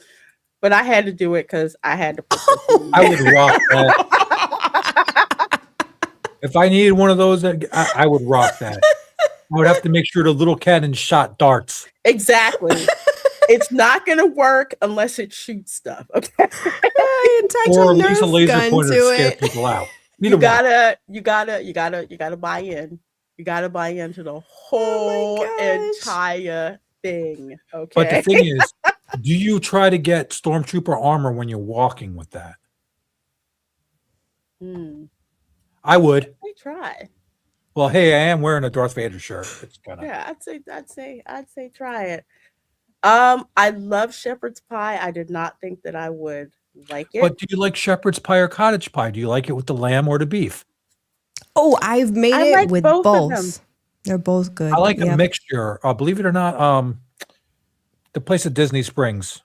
[SPEAKER 2] But I had to do it because I had to put this in.
[SPEAKER 4] I would rock that. If I needed one of those, I would rock that. I would have to make sure the little cannon shot darts.
[SPEAKER 2] Exactly. It's not gonna work unless it shoots stuff. Okay.
[SPEAKER 5] Attach
[SPEAKER 4] Or
[SPEAKER 5] a
[SPEAKER 4] at least a
[SPEAKER 5] Nerf
[SPEAKER 4] laser
[SPEAKER 5] gun
[SPEAKER 4] pointer
[SPEAKER 5] to
[SPEAKER 4] to scare
[SPEAKER 5] it.
[SPEAKER 4] people out.
[SPEAKER 2] You gotta buy in. You gotta buy into the whole
[SPEAKER 5] gosh.
[SPEAKER 2] entire thing. Okay.
[SPEAKER 4] But the thing is, do you try to get stormtrooper armor when you're walking with that? I would.
[SPEAKER 2] I try.
[SPEAKER 4] Well, hey, I am wearing a Darth Vader shirt. It's kind of
[SPEAKER 2] Yeah, I'd say try it. I love shepherd's pie. I did not think that I would like it.
[SPEAKER 4] But do you like shepherd's pie or cottage pie? Do you like it with the lamb or the beef?
[SPEAKER 5] Oh, I've made
[SPEAKER 2] I
[SPEAKER 5] it
[SPEAKER 2] like
[SPEAKER 5] with
[SPEAKER 2] both of them.
[SPEAKER 5] both. They're both good.
[SPEAKER 4] I like a
[SPEAKER 5] Yep.
[SPEAKER 4] mixture. Believe it or not, the place at Disney Springs.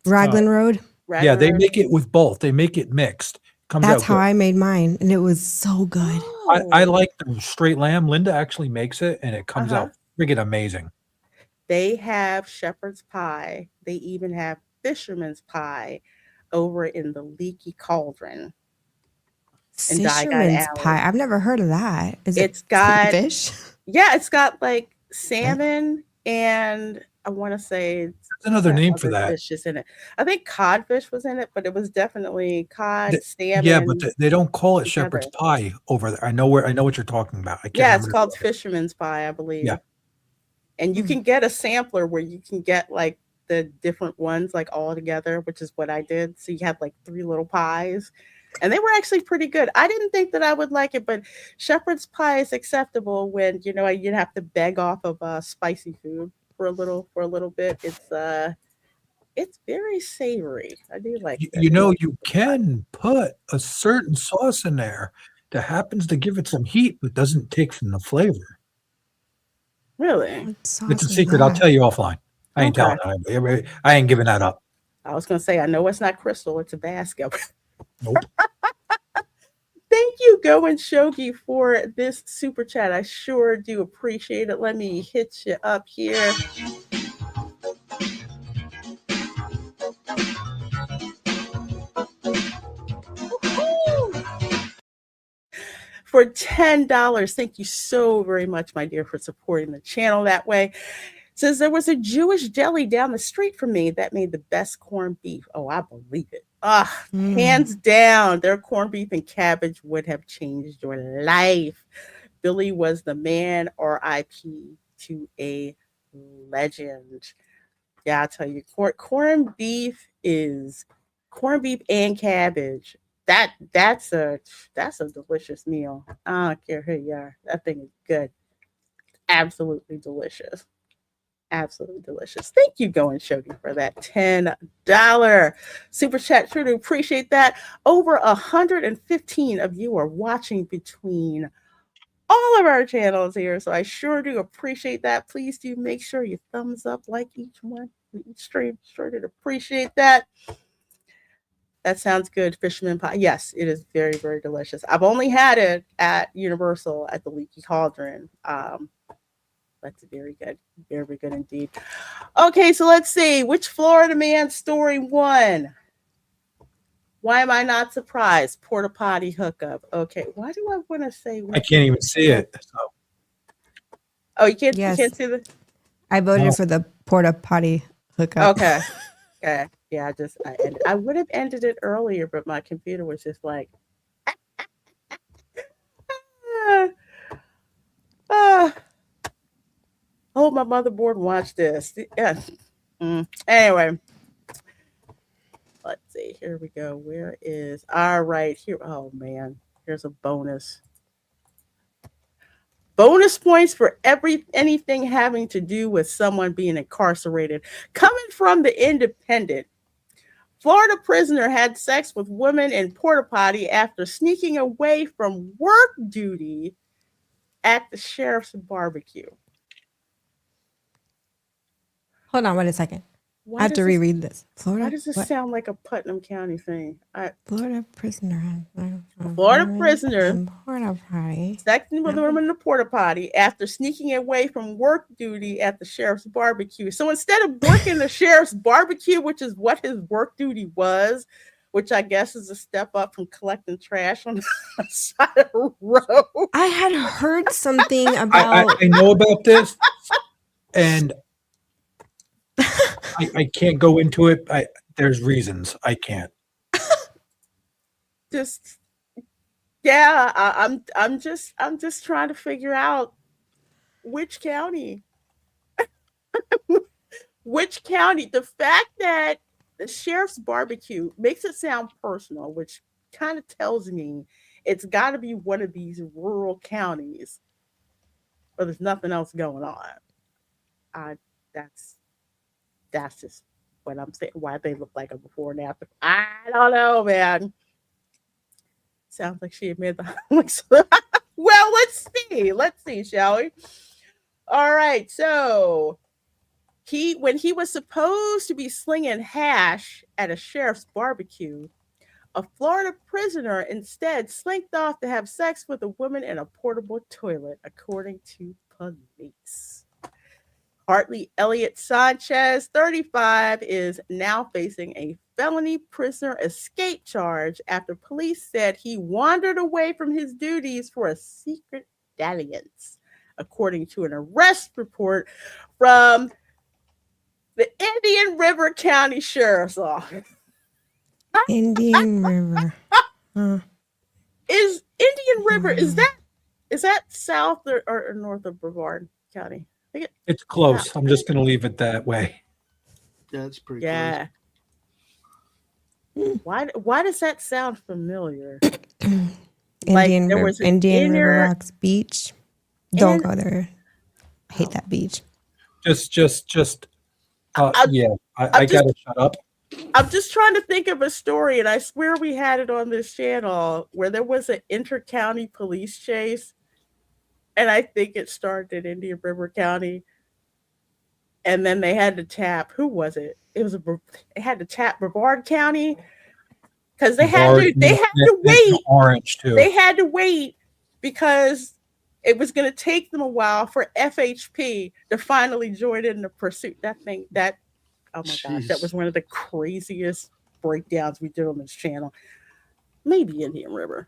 [SPEAKER 5] Raglan Road.
[SPEAKER 4] Yeah, they
[SPEAKER 2] Ragnar.
[SPEAKER 4] make it with both. They make it mixed. Comes
[SPEAKER 5] That's
[SPEAKER 4] out
[SPEAKER 5] how
[SPEAKER 4] good.
[SPEAKER 5] I made mine, and it was so good.
[SPEAKER 4] I like the straight lamb. Linda actually makes it, and it comes
[SPEAKER 2] Uh-huh.
[SPEAKER 4] out friggin' amazing.
[SPEAKER 2] They have shepherd's pie. They even have fisherman's pie over in the Leaky Cauldron in Diagon
[SPEAKER 5] Fisherman's
[SPEAKER 2] Alley.
[SPEAKER 5] pie. I've never heard of that. Is it
[SPEAKER 2] It's got
[SPEAKER 5] fish?
[SPEAKER 2] yeah, it's got like salmon and I want to say
[SPEAKER 4] There's another name for
[SPEAKER 2] other
[SPEAKER 4] that.
[SPEAKER 2] fishes in it. I think codfish was in it, but it was definitely cod, salmon.
[SPEAKER 4] Yeah, but they don't call it
[SPEAKER 2] together.
[SPEAKER 4] shepherd's pie over there. I know what you're talking about. I can't
[SPEAKER 2] Yeah, it's
[SPEAKER 4] remember.
[SPEAKER 2] called fisherman's pie, I believe.
[SPEAKER 4] Yeah.
[SPEAKER 2] And you can get a sampler where you can get like the different ones like all together, which is what I did. So you had like 3 little pies. And they were actually pretty good. I didn't think that I would like it, but shepherd's pie is acceptable when you have to beg off of spicy food for a little bit. It's very savory. I do like that.
[SPEAKER 4] You can put a certain sauce in there that happens to give it some heat, but doesn't take from the flavor.
[SPEAKER 2] Really?
[SPEAKER 5] What sauce
[SPEAKER 4] It's a
[SPEAKER 5] is
[SPEAKER 4] secret. I'll
[SPEAKER 5] that?
[SPEAKER 4] tell you offline. I ain't
[SPEAKER 2] Okay.
[SPEAKER 4] telling anybody. I ain't giving that up.
[SPEAKER 2] I was gonna say I know it's not crystal, it's a Tabasco.
[SPEAKER 4] Nope.
[SPEAKER 2] Thank you, Go and Shogi, for this super chat. I sure do appreciate it. Let me hit you up here. For $10. Thank you so very much, my dear, for supporting the channel that way. Says there was a Jewish deli down the street from me that made the best corned beef. Oh, I believe it. Hands down, their corned beef and cabbage would have changed your life. Billy was the man, RIP to a legend. Yeah, I'll tell you, corned beef and cabbage. That's a delicious meal. I don't care who you are. That thing is good. Absolutely delicious. Absolutely delicious. Thank you, Going Shogi, for that $10 super chat. Sure to appreciate that. Over 115 of you are watching between all of our channels here, so I sure do appreciate that. Please do make sure you thumbs up, like each one, each stream. Sure to appreciate that. That sounds good. Fisherman pie. Yes, it is very, very delicious. I've only had it at Universal at the Leaky Cauldron. That's very good. Very, very good indeed. Okay, so let's see. Which Florida man story won? Why am I not surprised? Porta potty hookup. Okay, why do I want to say?
[SPEAKER 4] I can't even see it. So.
[SPEAKER 2] Oh, you can't.
[SPEAKER 5] Yes.
[SPEAKER 2] You can't see the.
[SPEAKER 5] I voted for the porta potty hookup.
[SPEAKER 2] Okay. Okay. Yeah, I would have ended it earlier, but my computer was just like. Hold my motherboard and watch this. Yeah. Anyway. Let's see. Here we go. Where is all right here? Oh man, here's a bonus. Bonus points for anything having to do with someone being incarcerated. Coming from the Independent. Florida prisoner had sex with woman in porta potty after sneaking away from work duty at the sheriff's barbecue.
[SPEAKER 5] Hold on, wait a second. I have to reread this. Florida.
[SPEAKER 2] Why does this sound like a Putnam County thing?
[SPEAKER 5] Florida prisoner.
[SPEAKER 2] Florida prisoner.
[SPEAKER 5] Porta potty.
[SPEAKER 2] Sexting with a woman in the porta potty after sneaking away from work duty at the sheriff's barbecue. So instead of working the sheriff's barbecue, which is what his work duty was, which I guess is a step up from collecting trash on the side of the road.
[SPEAKER 5] I had heard something about.
[SPEAKER 4] I know about this, and I can't go into it. There's reasons I can't.
[SPEAKER 2] Just yeah, I'm just trying to figure out which county. Which county? The fact that the sheriff's barbecue makes it sound personal, which kind of tells me it's got to be one of these rural counties where there's nothing else going on. That's That's just what I'm saying. Why they look like a before and after. I don't know, man. Sounds like she admitted the well, let's see. Let's see, shall we? All right. So when he was supposed to be slinging hash at a sheriff's barbecue, a Florida prisoner instead slinked off to have sex with a woman in a portable toilet, according to police. Hartley Elliott Sanchez, 35, is now facing a felony prisoner escape charge after police said he wandered away from his duties for a secret dalliance, according to an arrest report from the Indian River County Sheriff's Office.
[SPEAKER 5] Indian River.
[SPEAKER 2] Is Indian River, is that south or north of Brevard County?
[SPEAKER 4] It's close. I'm just going to leave it that way.
[SPEAKER 1] Yeah, it's pretty
[SPEAKER 2] Yeah. Why does that sound familiar?
[SPEAKER 5] Indian
[SPEAKER 2] there
[SPEAKER 5] River,
[SPEAKER 2] was an
[SPEAKER 5] Indian
[SPEAKER 2] inner-
[SPEAKER 5] River Rocks Beach. Don't go there. I hate that beach.
[SPEAKER 4] Just.
[SPEAKER 2] I'm
[SPEAKER 4] yeah, I
[SPEAKER 2] just-
[SPEAKER 4] gotta shut up.
[SPEAKER 2] I'm just trying to think of a story, and I swear we had it on this channel where there was an inter-county police chase, and I think it started in Indian River County, and then they had to tap. Who was it? It had to tap Brevard County because they had to wait.
[SPEAKER 4] Orange too.
[SPEAKER 2] They had to wait because it was going to take them a while for FHP to finally join in the pursuit. Oh my gosh, that was one of the craziest breakdowns we did on this channel. Maybe Indian River.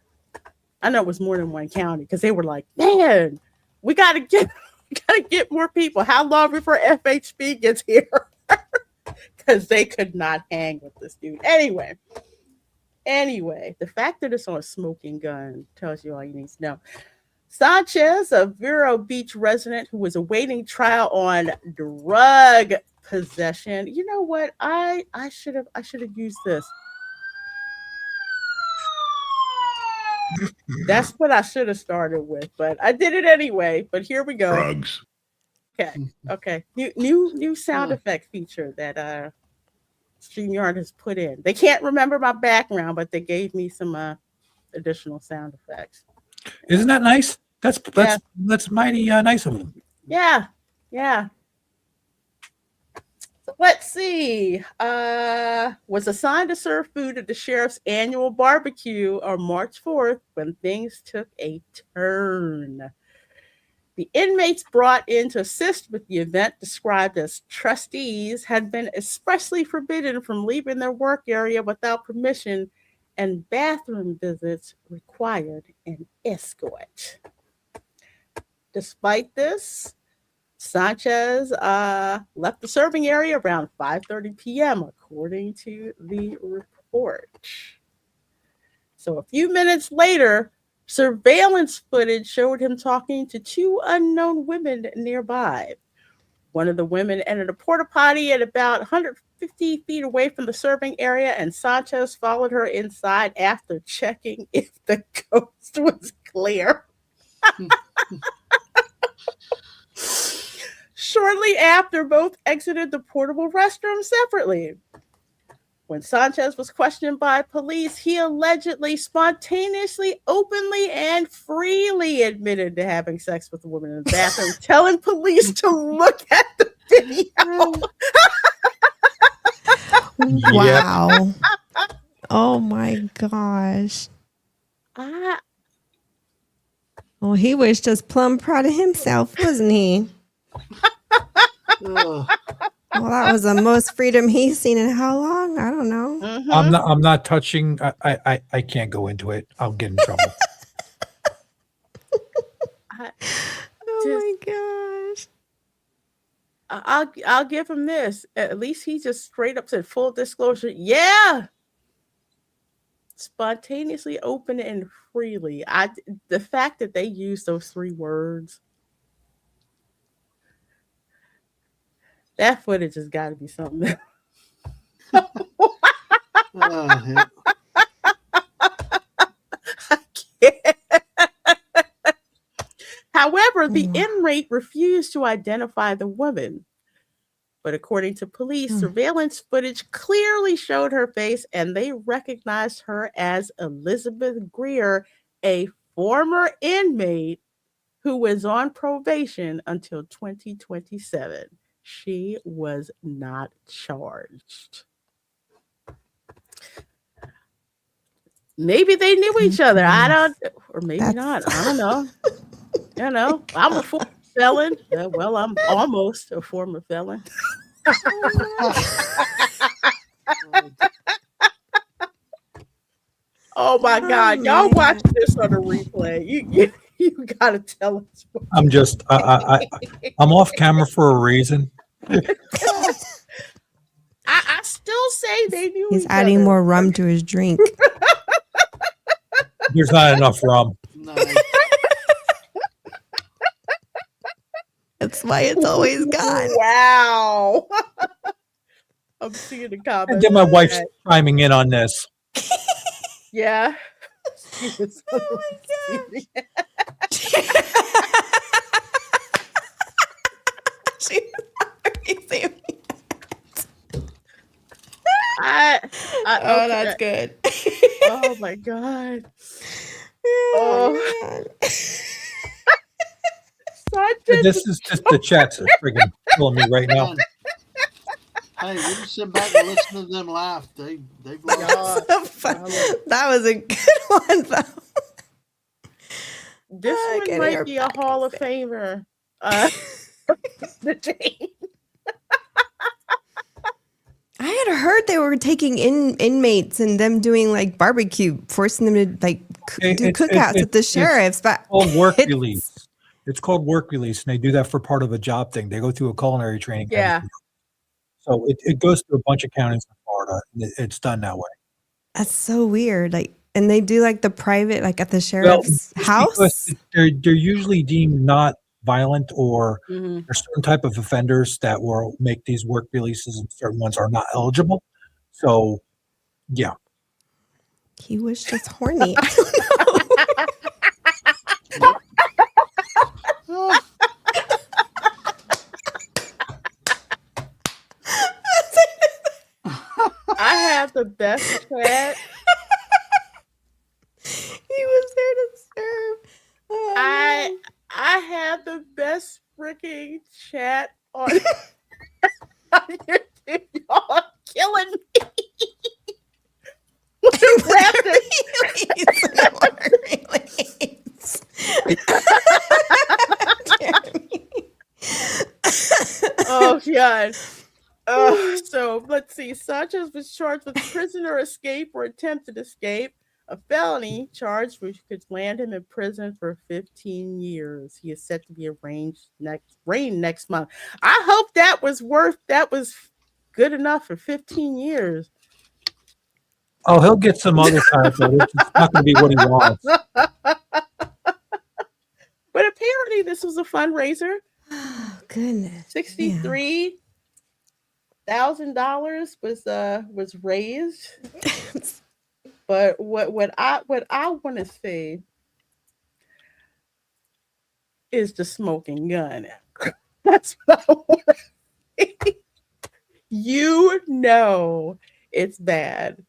[SPEAKER 2] I know it was more than one county because they were like, man, we gotta get more people. How long before FHP gets here? Because they could not hang with this dude. Anyway, the fact that it's on a smoking gun tells you all you need to know. Sanchez, a Vero Beach resident who was awaiting trial on drug possession. You know what? I should have used this. That's what I should have started with, but I did it anyway. But here we go.
[SPEAKER 7] Drugs.
[SPEAKER 2] Okay. New sound effect feature that StreamYard has put in. They can't remember my background, but they gave me some additional sound effects.
[SPEAKER 4] Isn't that nice? That's mighty nice of them.
[SPEAKER 2] Yeah. So let's see. Was assigned to serve food at the sheriff's annual barbecue on March 4th when things took a turn. The inmates brought in to assist with the event, described as trustees, had been expressly forbidden from leaving their work area without permission, and bathroom visits required an escort. Despite this, Sanchez left the serving area around 5:30 p.m., according to the report. So a few minutes later, surveillance footage showed him talking to two unknown women nearby. One of the women entered a porta potty at about 150 feet away from the serving area, and Sanchez followed her inside after checking if the coast was clear. Shortly after, both exited the portable restroom separately. When Sanchez was questioned by police, he allegedly, spontaneously, openly, and freely admitted to having sex with a woman in the bathroom, telling police to look at the video.
[SPEAKER 5] Wow. Oh my gosh. Well, he was just plumb proud of himself, wasn't he? Well, that was the most freedom he's seen in how long? I don't know.
[SPEAKER 2] Mm-hmm.
[SPEAKER 4] I'm not touching. I can't go into it. I'll get in trouble.
[SPEAKER 5] Oh my gosh.
[SPEAKER 2] I'll give him this. At least he just straight up said full disclosure. Yeah. Spontaneously, open and freely. The fact that they use those three words, that footage has got to be something.
[SPEAKER 1] Yeah.
[SPEAKER 2] I can't. However, the inmate refused to identify the woman. But according to police, surveillance footage clearly showed her face, and they recognized her as Elizabeth Greer, a former inmate who was on probation until 2027. She was not charged. Maybe they knew each other. I don't, or maybe not. I don't know. You know, I'm a former felon. Well, I'm almost a former felon. Oh my God. Y'all watch this on a replay. You gotta tell us.
[SPEAKER 4] I'm just I'm off camera for a reason.
[SPEAKER 2] I still say they knew
[SPEAKER 5] He's
[SPEAKER 2] each
[SPEAKER 5] adding
[SPEAKER 2] other.
[SPEAKER 5] more rum to his drink.
[SPEAKER 4] There's not enough rum.
[SPEAKER 1] Nice.
[SPEAKER 5] That's why it's always gone.
[SPEAKER 2] Wow. I'm seeing the
[SPEAKER 4] And
[SPEAKER 2] comments.
[SPEAKER 4] then my wife's chiming in on this.
[SPEAKER 2] Yeah. She was on
[SPEAKER 5] Oh
[SPEAKER 2] the
[SPEAKER 5] my
[SPEAKER 2] receiving
[SPEAKER 5] She's amazing.
[SPEAKER 2] okay.
[SPEAKER 5] That's good.
[SPEAKER 2] Oh my God. Oh.
[SPEAKER 4] This is just the chat's friggin' killing me right now.
[SPEAKER 1] Man. Hey, we just sit back and listen to them laugh. They've laughed.
[SPEAKER 5] That was a good one, though.
[SPEAKER 2] This one might be a Hall of Famer. The Jane.
[SPEAKER 5] I had heard they were taking inmates and them doing like barbecue, forcing them to like do cookouts at the sheriff's. But
[SPEAKER 4] It's called work release. It's called work release, and they do that for part of a job thing. They go through a culinary training.
[SPEAKER 2] Yeah.
[SPEAKER 4] So it goes to a bunch of counties in Florida. And it's done that way.
[SPEAKER 5] That's so weird. Like, and they do like the private, like at the sheriff's house.
[SPEAKER 4] They're usually deemed not violent, or
[SPEAKER 2] Mm-hmm.
[SPEAKER 4] there's certain type of offenders that will make these work releases, and certain ones are not eligible. So, yeah.
[SPEAKER 5] He was just horny. I don't know.
[SPEAKER 2] I have the best chat.
[SPEAKER 5] He was there to serve.
[SPEAKER 2] I have the best freaking chat on YouTube. Y'all are killing me. Oh God. So let's see. Sanchez was charged with prisoner escape or attempted escape, a felony charge which could land him in prison for 15 years. He is set to be arraigned next month. I hope that was good enough for 15 years.
[SPEAKER 4] Oh, he'll get some other time, but it's not going to be what he wants.
[SPEAKER 2] But apparently this was a fundraiser.
[SPEAKER 5] Oh goodness.
[SPEAKER 2] $63,000 was raised. But what I want to say is the smoking gun. That's what I want to say. You know it's bad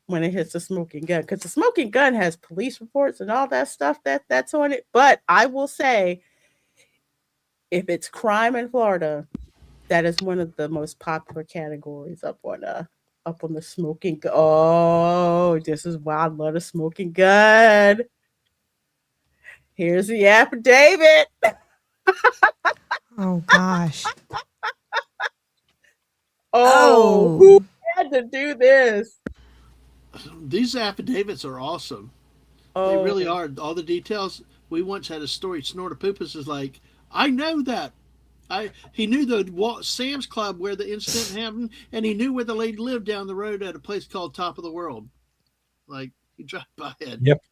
[SPEAKER 2] when it hits the smoking gun, because the smoking gun has police reports and all that stuff that's on it. But I will say, if it's crime in Florida, that is one of the most popular categories up on the smoking gun. Oh, this is why I love the smoking gun. Here's the affidavit.
[SPEAKER 5] Oh gosh.
[SPEAKER 2] Oh, who had to do this?
[SPEAKER 1] These affidavits are awesome.
[SPEAKER 2] Oh.
[SPEAKER 1] They really are. All the details. We once had a story. Snortopoopas is like, I know that. He knew the Sam's Club where the incident happened, and he knew where the lady lived down the road at a place called Top of the World. Like, he dropped by it.
[SPEAKER 4] Yep.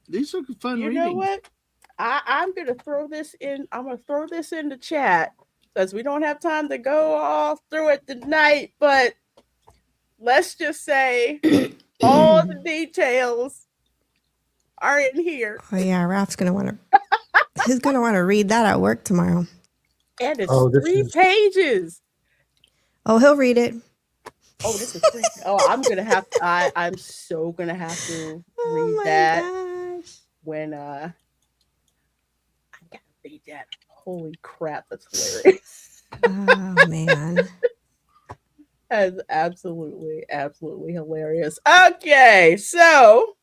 [SPEAKER 1] These are fun
[SPEAKER 2] You
[SPEAKER 1] reading.
[SPEAKER 2] know what? I'm gonna throw this in. I'm gonna throw this in the chat because we don't have time to go all through it tonight. But let's just say all the details are in here.
[SPEAKER 5] Oh yeah, Ralph's gonna want to. He's gonna want to read that at work tomorrow.
[SPEAKER 2] And it's
[SPEAKER 4] Oh, this
[SPEAKER 2] 3
[SPEAKER 4] is
[SPEAKER 2] pages.
[SPEAKER 5] Oh, he'll read it.
[SPEAKER 2] Oh, this is crazy. Oh, I'm so gonna have to read
[SPEAKER 5] Oh
[SPEAKER 2] that
[SPEAKER 5] my gosh.
[SPEAKER 2] when I gotta read that. Holy crap, that's hilarious.
[SPEAKER 5] Oh man.
[SPEAKER 2] That's absolutely hilarious. Okay, so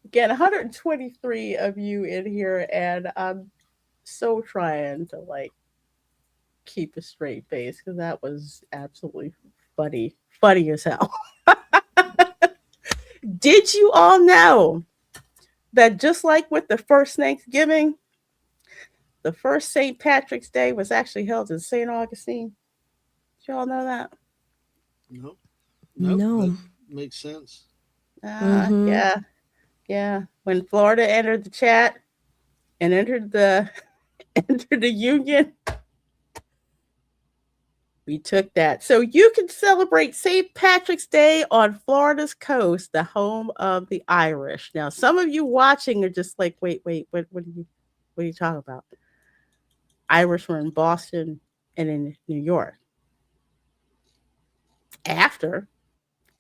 [SPEAKER 2] again, 123 of you in here, and I'm so trying to like keep a straight face because that was absolutely funny as hell. Did you all know that just like with the first Thanksgiving, the first St. Patrick's Day was actually held in St. Augustine? Did you all know that?
[SPEAKER 1] Nope.
[SPEAKER 5] No.
[SPEAKER 1] That makes sense.
[SPEAKER 5] Mm-hmm.
[SPEAKER 2] Yeah. When Florida entered the chat and entered the entered the union, we took that. So you can celebrate St. Patrick's Day on Florida's coast, the home of the Irish. Now, some of you watching are just like, wait, what are you talking about? Irish were in Boston and in New York. After,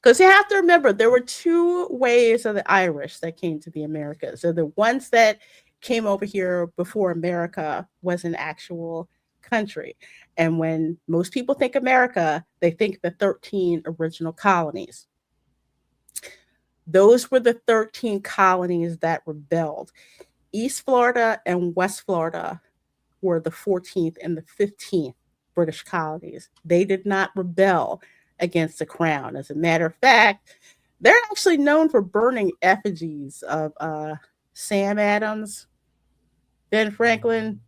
[SPEAKER 2] because you have to remember, there were 2 waves of the Irish that came to the Americas. So the ones that came over here before America was an actual country. And when most people think America, they think the 13 original colonies. Those were the 13 colonies that rebelled. East Florida and West Florida were the 14th and the 15th British colonies. They did not rebel against the crown. As a matter of fact, they're actually known for burning effigies of Sam Adams, Ben Franklin,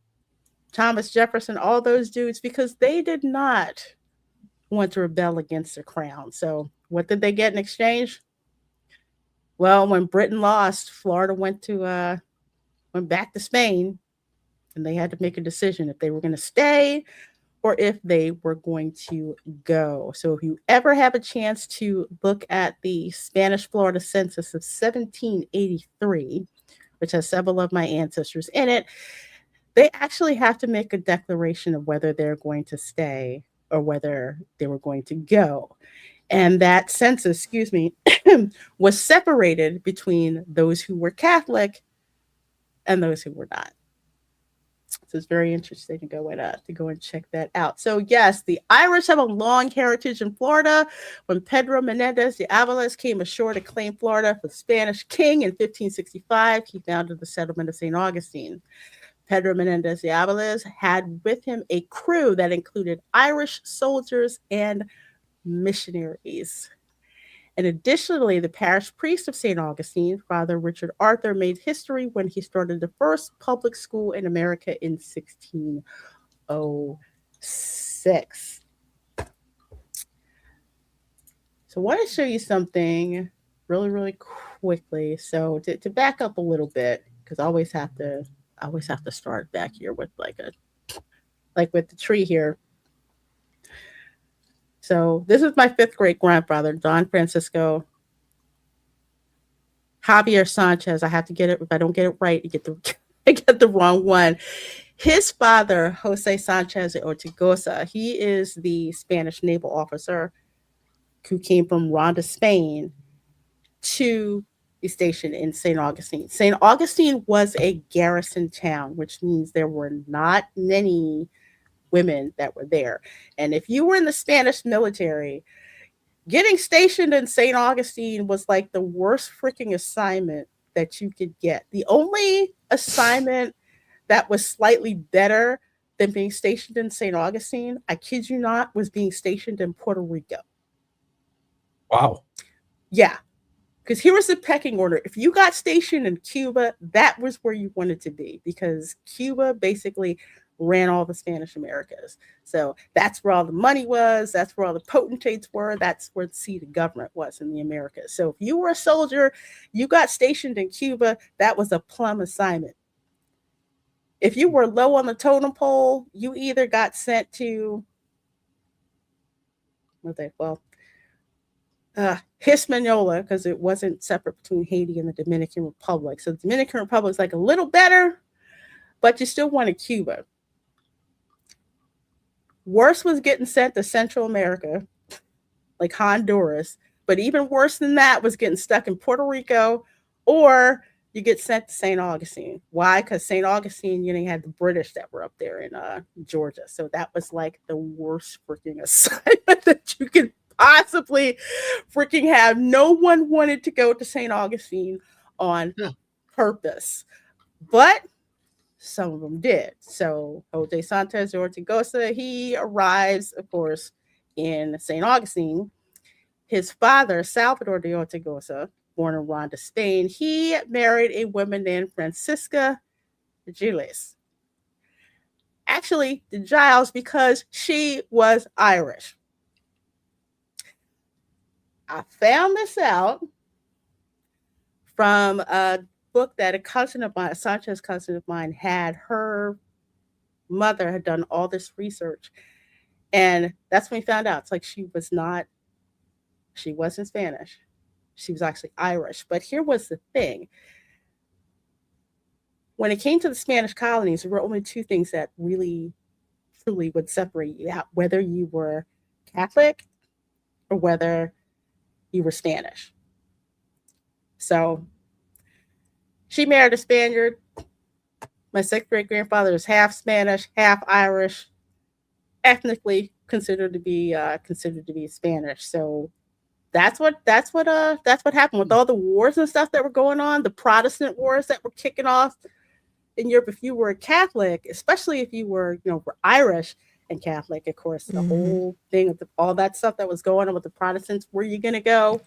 [SPEAKER 2] Thomas Jefferson, all those dudes, because they did not want to rebel against the crown. So what did they get in exchange? Well, when Britain lost, Florida went back to Spain, and they had to make a decision if they were going to stay or if they were going to go. So if you ever have a chance to look at the Spanish Florida census of 1783, which has several of my ancestors in it, they actually have to make a declaration of whether they're going to stay or whether they were going to go. And that census, was separated between those who were Catholic and those who were not. So it's very interesting to go and check that out. So yes, the Irish have a long heritage in Florida. When Pedro Menendez de Avalos came ashore to claim Florida for the Spanish king in 1565, he founded the settlement of St. Augustine. Pedro Menendez de Avalos had with him a crew that included Irish soldiers and missionaries. And additionally, the parish priest of St. Augustine, Father Richard Arthur, made history when he started the first public school in America in 1606. So I want to show you something really quickly. So to back up a little bit, because I always have to start back here with like with the tree here. So this is my 5th great grandfather, Don Francisco Javier Sanchez. I have to get it. If I don't get it right, I get the wrong one. His father, Jose Sanchez Ortigosa, he is the Spanish naval officer who came from Ronda, Spain, to be stationed in St. Augustine. St. Augustine was a garrison town, which means there were not many women that were there. And if you were in the Spanish military, getting stationed in St. Augustine was like the worst freaking assignment that you could get. The only assignment that was slightly better than being stationed in St. Augustine, I kid you not, was being stationed in Puerto Rico.
[SPEAKER 4] wow.
[SPEAKER 2] Yeah. Because here was the pecking order. If you got stationed in Cuba, that was where you wanted to be, because Cuba basically ran all the Spanish Americas. So that's where all the money was. That's where all the potentates were. That's where the seat of government was in the Americas. So if you were a soldier, you got stationed in Cuba, that was a plum assignment. If you were low on the totem pole, you either got sent to Hispaniola, because it wasn't separate between Haiti and the Dominican Republic. So the Dominican Republic is like a little better, but you still wanted Cuba. Worse was getting sent to Central America, like Honduras. But even worse than that was getting stuck in Puerto Rico, or you get sent to St. Augustine. Why? Because St. Augustine, had the British that were up there in Georgia. So that was like the worst freaking assignment that you could possibly freaking have. No one wanted to go to St. Augustine on purpose, but some of them did. So Jose Santos de Ortigosa, he arrives, of course, in St. Augustine. His father, Salvador de Ortigosa, born in Ronda, Spain, he married a woman named Francisca de Giles. Actually, de Giles, because she was Irish. I found this out from a book that a cousin of mine, a Sanchez cousin of mine, had. Her mother had done all this research. And that's when we found out. It's like she wasn't Spanish. She was actually Irish. But here was the thing. When it came to the Spanish colonies, there were only two things that really, truly would separate you out, whether you were Catholic or whether you were Spanish. So she married a Spaniard. My second great grandfather is half Spanish, half Irish, ethnically considered to be Spanish. So that's what happened with all the wars and stuff that were going on, the Protestant wars that were kicking off in Europe. If you were a Catholic, especially if you were Irish and Catholic, of course, the whole thing of all that stuff that was going on with the Protestants, where you going to go?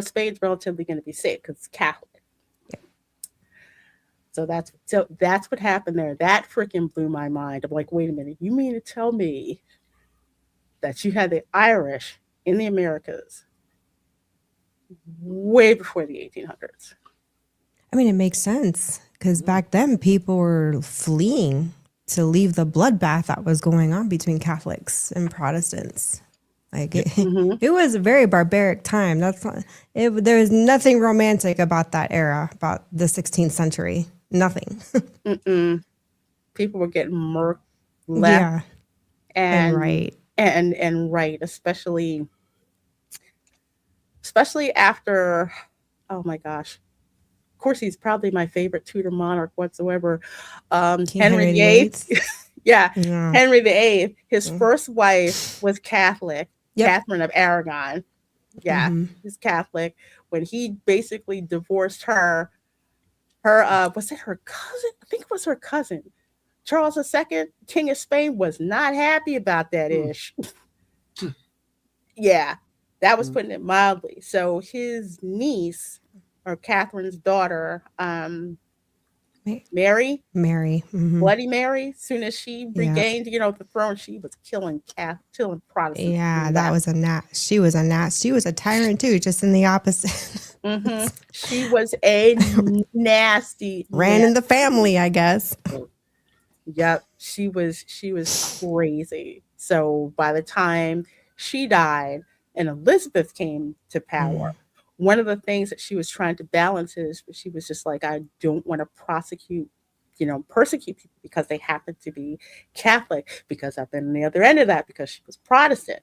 [SPEAKER 2] Spain's relatively going to be safe because it's Catholic. So that's what happened there. That freaking blew my mind. I'm like, wait a minute, you mean to tell me that you had the Irish in the Americas way before the 1800s?
[SPEAKER 5] I mean, it makes sense because back then people were fleeing to leave the bloodbath that was going on between Catholics and Protestants. Like it was a very barbaric time. There was nothing romantic about that era, about the 16th century. Nothing.
[SPEAKER 2] People were getting murked, left, and
[SPEAKER 5] right,
[SPEAKER 2] and right, especially after. Oh my gosh! Of course, he's probably my favorite Tudor monarch whatsoever. Henry VIII. Yeah, Henry VIII. His first wife was Catholic, Catherine of Aragon. Yeah, he's Catholic. When he basically divorced her. Was it her cousin? I think it was her cousin. Charles II, King of Spain, was not happy about that ish. Yeah, that was putting it mildly. So his niece, or Catherine's daughter, Mary, Bloody Mary, as soon as she regained, the throne, she was killing Protestants.
[SPEAKER 5] Yeah, that was she was a tyrant too, just in the opposite.
[SPEAKER 2] She was a nasty
[SPEAKER 5] ran in the family, I guess.
[SPEAKER 2] Yep, she was crazy. So by the time she died and Elizabeth came to power, one of the things that she was trying to balance is she was just like, I don't want to persecute people because they happen to be Catholic, because I've been on the other end of that because she was Protestant.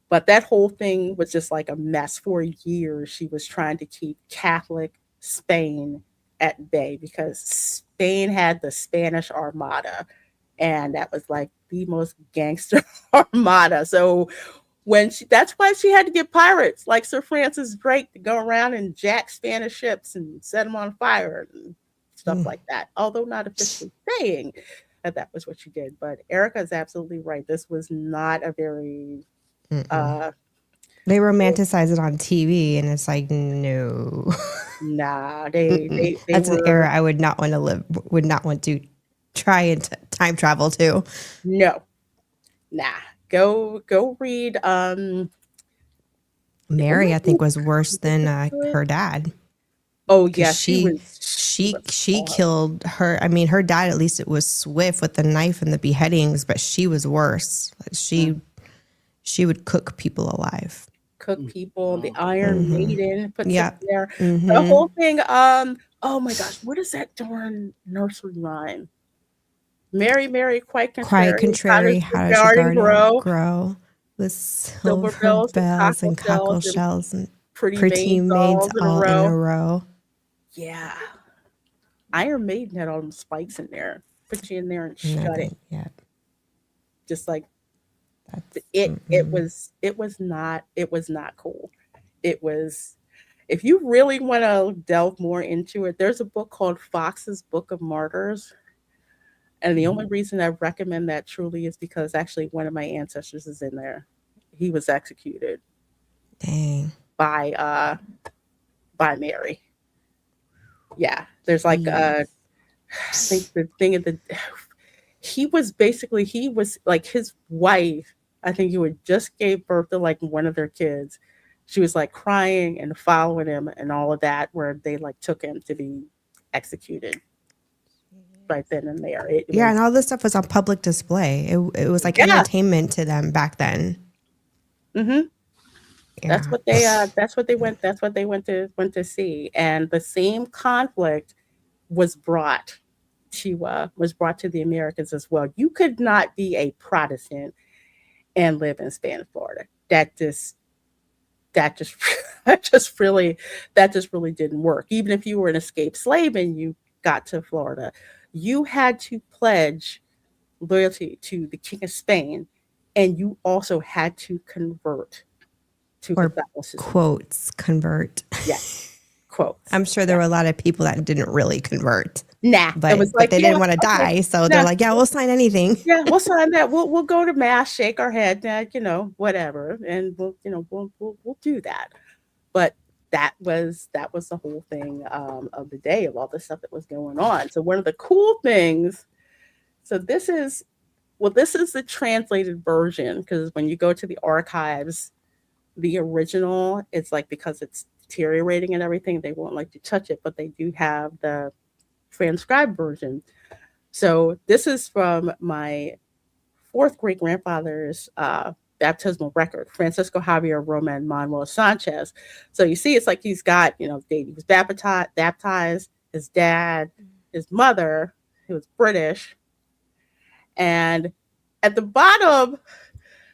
[SPEAKER 2] But that whole thing was just like a mess. For years, she was trying to keep Catholic Spain at bay because Spain had the Spanish Armada, and that was like the most gangster armada. So that's why she had to get pirates like Sir Francis Drake to go around and jack Spanish ships and set them on fire and stuff like that. Although not officially saying that was what she did. But Erica is absolutely right. This was not a very
[SPEAKER 5] they romanticize it on TV, and it's like, no.
[SPEAKER 2] Nah, they
[SPEAKER 5] that's an era I would not want to live. Would not want to try and time travel to.
[SPEAKER 2] No, nah. Go read.
[SPEAKER 5] Mary, I think, was worse than her dad.
[SPEAKER 2] Oh yeah,
[SPEAKER 5] she killed her. I mean, her dad, at least it was swift with the knife and the beheadings, but she was worse. She would cook people alive.
[SPEAKER 2] Cook people. The Iron Maiden puts up there. The whole thing. Oh my gosh, what is that darn nursery rhyme? Mary, Mary, quite
[SPEAKER 5] Quite
[SPEAKER 2] contrary.
[SPEAKER 5] contrary.
[SPEAKER 2] How
[SPEAKER 5] How
[SPEAKER 2] does
[SPEAKER 5] does
[SPEAKER 2] your
[SPEAKER 5] your
[SPEAKER 2] garden
[SPEAKER 5] garden
[SPEAKER 2] grow?
[SPEAKER 5] grow? With
[SPEAKER 2] Silver
[SPEAKER 5] silver
[SPEAKER 2] bells and
[SPEAKER 5] bells
[SPEAKER 2] cockle
[SPEAKER 5] and
[SPEAKER 2] shells
[SPEAKER 5] cockle
[SPEAKER 2] and
[SPEAKER 5] shells and
[SPEAKER 2] pretty
[SPEAKER 5] pretty
[SPEAKER 2] maids
[SPEAKER 5] maids
[SPEAKER 2] all in a
[SPEAKER 5] all in a
[SPEAKER 2] row.
[SPEAKER 5] row.
[SPEAKER 2] Yeah. Iron Maiden had all them spikes in there. Put you in there and shut it.
[SPEAKER 5] Nothing. Yeah.
[SPEAKER 2] Just like
[SPEAKER 5] That's
[SPEAKER 2] it was not cool. It was, if you really want to delve more into it, there's a book called Fox's Book of Martyrs. And the only reason I recommend that truly is because actually one of my ancestors is in there. He was executed
[SPEAKER 5] dang.
[SPEAKER 2] by Mary. Yeah. There's like I think the thing of the he was like his wife, I think he would just gave birth to like one of their kids. She was like crying and following him and all of that, where they like took him to be executed right then and there. It
[SPEAKER 5] Yeah,
[SPEAKER 2] was,
[SPEAKER 5] and all this stuff was on public display. It was like
[SPEAKER 2] yeah.
[SPEAKER 5] entertainment to them back then.
[SPEAKER 2] Mm-hmm.
[SPEAKER 5] Yeah.
[SPEAKER 2] That's what they went to see. And the same conflict was brought to the Americans as well. You could not be a Protestant and live in Spanish Florida. That just that just really didn't work. Even if you were an escaped slave and you got to Florida, you had to pledge loyalty to the King of Spain, and you also had to convert to
[SPEAKER 5] Or
[SPEAKER 2] Catholicism.
[SPEAKER 5] quotes convert.
[SPEAKER 2] Yeah, quotes.
[SPEAKER 5] I'm sure there were a lot of people that didn't really convert.
[SPEAKER 2] Nah,
[SPEAKER 5] But,
[SPEAKER 2] it was like,
[SPEAKER 5] they
[SPEAKER 2] yeah,
[SPEAKER 5] didn't want to
[SPEAKER 2] okay,
[SPEAKER 5] die. So
[SPEAKER 2] nah,
[SPEAKER 5] they're like, yeah, we'll sign anything.
[SPEAKER 2] yeah, we'll sign that. We'll go to mass, shake our head, whatever, and we'll do that. But that was the whole thing of the day, of all the stuff that was going on. So one of the cool things. So this is the translated version, because when you go to the archives, the original, it's like, because it's deteriorating and everything, they won't like to touch it, but they do have the transcribed version. So this is from my fourth great grandfather's baptismal record, Francisco Javier Roman Manuel Sanchez. So you see, it's like he's got, he was baptized, his dad, his mother, who was British, and at the bottom,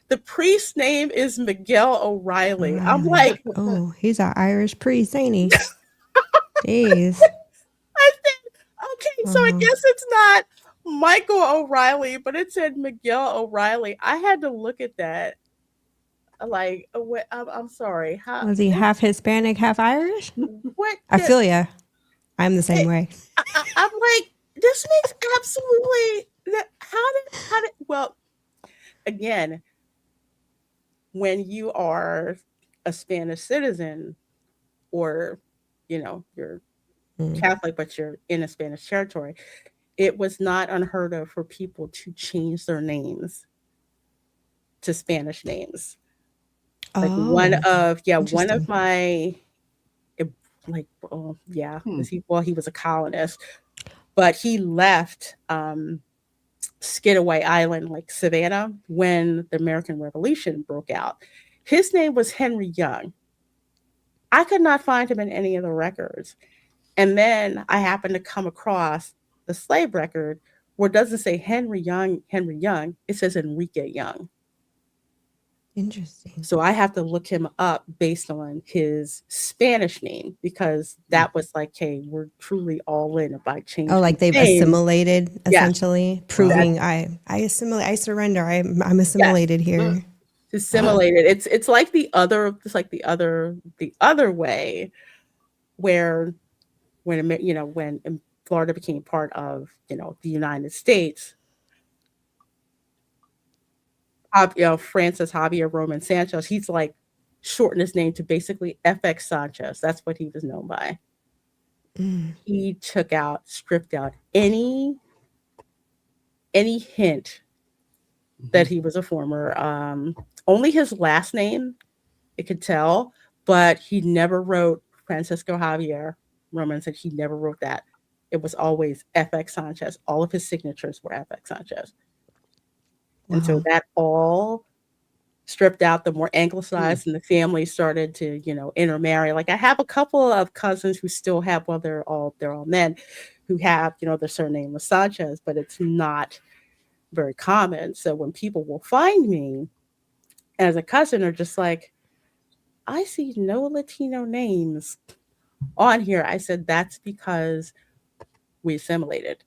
[SPEAKER 2] the priest's name is Miguel O'Reilly. I'm like,
[SPEAKER 5] oh, he's an Irish priest, ain't he? Jeez.
[SPEAKER 2] I said, okay, so I guess it's not Michael O'Reilly, but it said Miguel O'Reilly. I had to look at that. Like, I'm sorry. How
[SPEAKER 5] Was he half Hispanic, half Irish?
[SPEAKER 2] What?
[SPEAKER 5] I feel ya. I'm the same way.
[SPEAKER 2] I'm like, this makes absolutely. How did? Well, again, when you are a Spanish citizen, or you're Catholic, but you're in a Spanish territory, it was not unheard of for people to change their names to Spanish names. Like one of my, like, oh yeah, he was a colonist, but he left Skidaway Island, like Savannah, when the American Revolution broke out. His name was Henry Young. I could not find him in any of the records. And then I happened to come across the slave record where it doesn't say Henry Young, it says Enrique Young.
[SPEAKER 5] Interesting.
[SPEAKER 2] So I have to look him up based on his Spanish name, because that was like, hey, we're truly all in about changing.
[SPEAKER 5] Oh, like they've
[SPEAKER 2] names.
[SPEAKER 5] Assimilated, essentially,
[SPEAKER 2] yeah.
[SPEAKER 5] proving I assimilate, I surrender, I'm assimilated here.
[SPEAKER 2] Assimilated. It's like the other way, where when Florida became part of the United States. Francis Javier Roman Sanchez, he's like shortened his name to basically FX Sanchez. That's what he was known by. He stripped out any hint that he was a former, only his last name, it could tell, but he never wrote Francisco Javier Roman. Said he never wrote that. It was always FX Sanchez. All of his signatures were FX Sanchez. And so that all stripped out, the more anglicized, and the family started to, intermarry. Like I have a couple of cousins who still have, they're all men, who have, their surname was Sanchez, but it's not very common. So when people will find me as a cousin, are just like, I see no Latino names on here. I said, that's because we assimilated.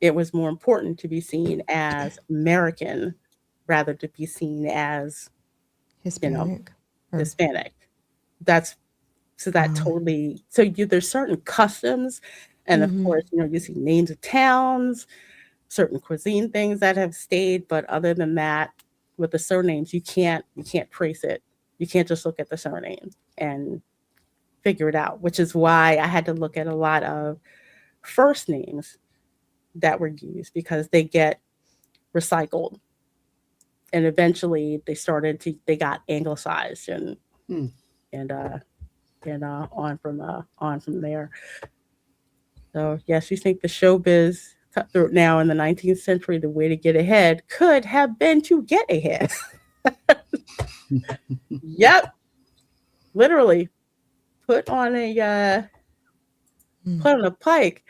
[SPEAKER 2] It was more important to be seen as American rather to be seen as,
[SPEAKER 5] Hispanic.
[SPEAKER 2] Hispanic. That's so that totally, so there's certain customs. And of course, you see names of towns, certain cuisine things that have stayed. But other than that, with the surnames, you can't trace it. You can't just look at the surname and figure it out, which is why I had to look at a lot of first names that were used because they get recycled. And eventually they got anglicized and on from there. So yes, you think the showbiz cutthroat now in the 19th century, the way to get ahead could have been to get ahead. Yep. Literally put on a pike.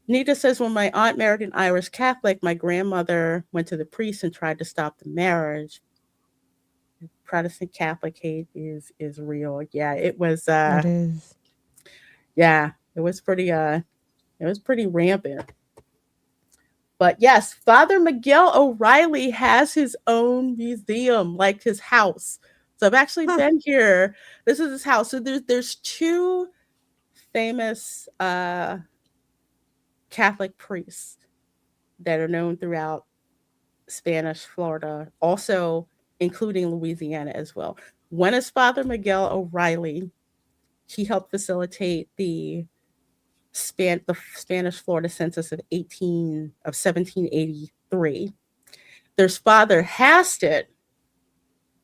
[SPEAKER 2] Nita says, when my aunt married an Irish Catholic, my grandmother went to the priest and tried to stop the marriage. Protestant Catholic hate is real. Yeah, it was.
[SPEAKER 5] It is.
[SPEAKER 2] Yeah, it was pretty rampant. But yes, Father Miguel O'Reilly has his own museum, like his house. So I've actually been here. This is his house. So there's two famous Catholic priests that are known throughout Spanish Florida, also including Louisiana as well. One is Father Miguel O'Reilly. He helped facilitate the Spanish Florida census of 1783. There's Father Hasted,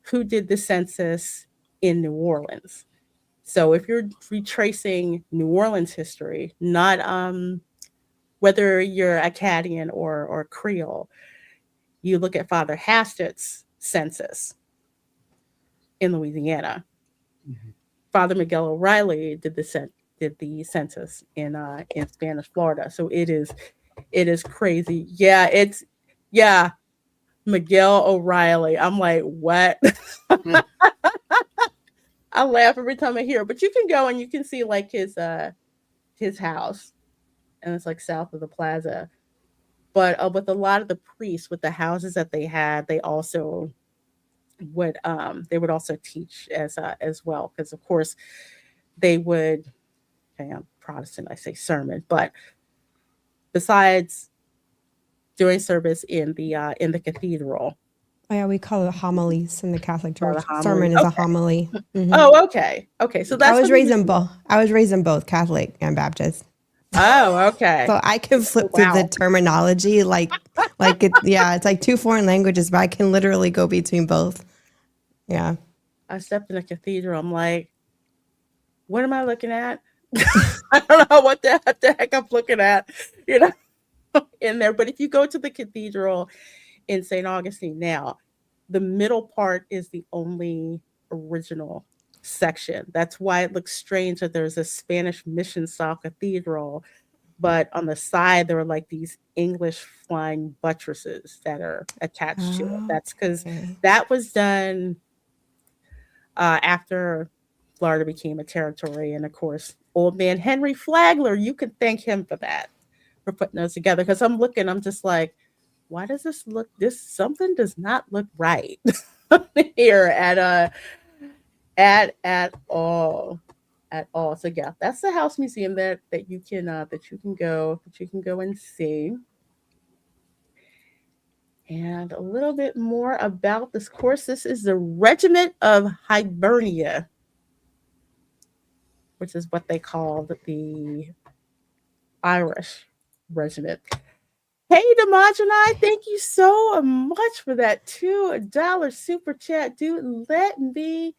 [SPEAKER 2] who did the census in New Orleans. So if you're retracing New Orleans history, not whether you're Acadian or Creole, you look at Father Hasted's census in Louisiana. Mm-hmm. Father Miguel O'Reilly did the census in Spanish Florida. So it is crazy. Yeah, Miguel O'Reilly. I'm like, what? I laugh every time I hear it. But you can go and you can see like his house, and it's like south of the plaza. But with a lot of the priests, with the houses that they had, they also would also teach as well, because of course they would. Okay, I'm Protestant, I say sermon, but besides doing service in the cathedral.
[SPEAKER 5] Oh yeah, we call it homilies in the Catholic Church. Sermon is a homily.
[SPEAKER 2] Mm-hmm. Oh, okay. So that's
[SPEAKER 5] I was raised in both. I was raised in both Catholic and Baptist.
[SPEAKER 2] Oh, okay.
[SPEAKER 5] So I can flip through the terminology it's like two foreign languages, but I can literally go between both. Yeah.
[SPEAKER 2] I stepped in a cathedral. I'm like, what am I looking at? I don't know what the heck I'm looking at, in there. But if you go to the cathedral in St. Augustine now, the middle part is the only original section. That's why it looks strange that there's a Spanish mission style cathedral, but on the side there are like these English flying buttresses that are attached to it. That's because that was done after Florida became a territory. And of course, old man Henry Flagler, you could thank him for that, for putting those together. Because I'm just like, why does something does not look right here at all. So yeah, that's the house museum that you can go and see. And a little bit more about this course. This is the Regiment of Hibernia, which is what they call the Irish regiment. Hey, Demogeni, thank you so much for that $2 super chat. Dude, let me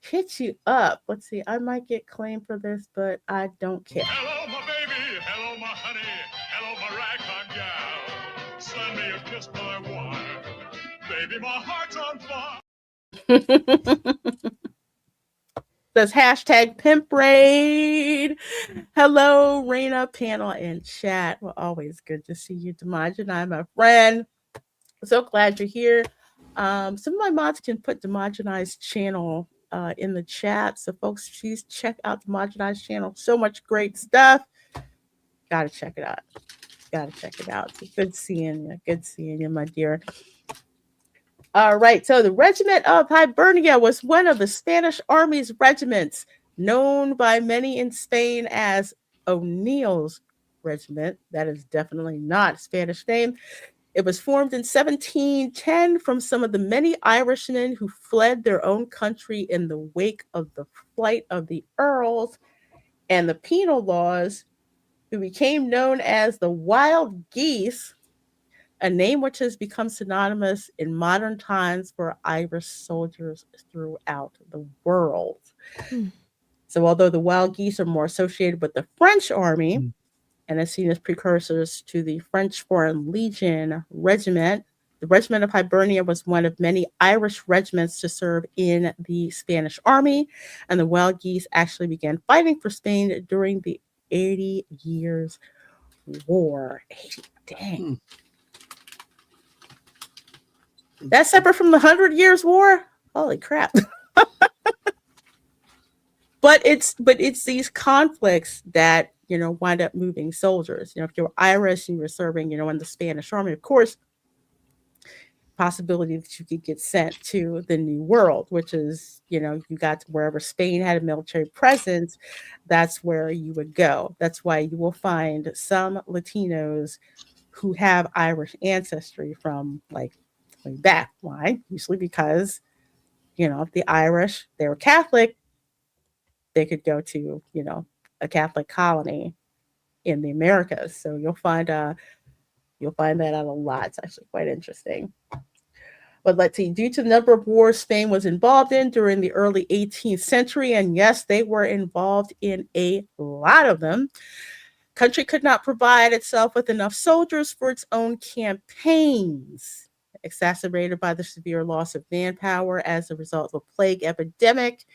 [SPEAKER 2] hit you up. Let's see, I might get claimed for this, but I don't care.
[SPEAKER 7] Hello, my baby. Hello, my honey. Hello, my ragtime gal. Send me a kiss, my wife. Baby, my heart's on fire.
[SPEAKER 2] Says hashtag pimp raid. Hello, Reina, panel, and chat. Well, always good to see you, Demogeni, my friend. So glad you're here. Some of my mods can put Demogenized channel in the chat. So folks, please check out Demogenized channel. So much great stuff. Gotta check it out. Gotta check it out. Good seeing you. Good seeing you, my dear. All right. So the Regiment of Hibernia was one of the Spanish Army's regiments, known by many in Spain as O'Neill's Regiment. That is definitely not a Spanish name. It was formed in 1710 from some of the many Irishmen who fled their own country in the wake of the flight of the Earls and the penal laws, who became known as the Wild Geese, a name which has become synonymous in modern times for Irish soldiers throughout the world. So although the Wild Geese are more associated with the French army and are seen as precursors to the French Foreign Legion Regiment, the Regiment of Hibernia was one of many Irish regiments to serve in the Spanish army, and the Wild Geese actually began fighting for Spain during the 80 Years' War. 80, dang. That's separate from the 100 Years' War? Holy crap. But it's these conflicts that, wind up moving soldiers. If you're Irish and you're serving, in the Spanish army, of course, possibility that you could get sent to the New World, which is, you got to wherever Spain had a military presence, that's where you would go. That's why you will find some Latinos who have Irish ancestry from like way back. Why? Usually because, the Irish, they were Catholic, they could go to, a Catholic colony in the Americas. So you'll find that out a lot. It's actually quite interesting. But let's see, due to the number of wars Spain was involved in during the early 18th century, and yes, they were involved in a lot of them, country could not provide itself with enough soldiers for its own campaigns, exacerbated by the severe loss of manpower as a result of a plague epidemic.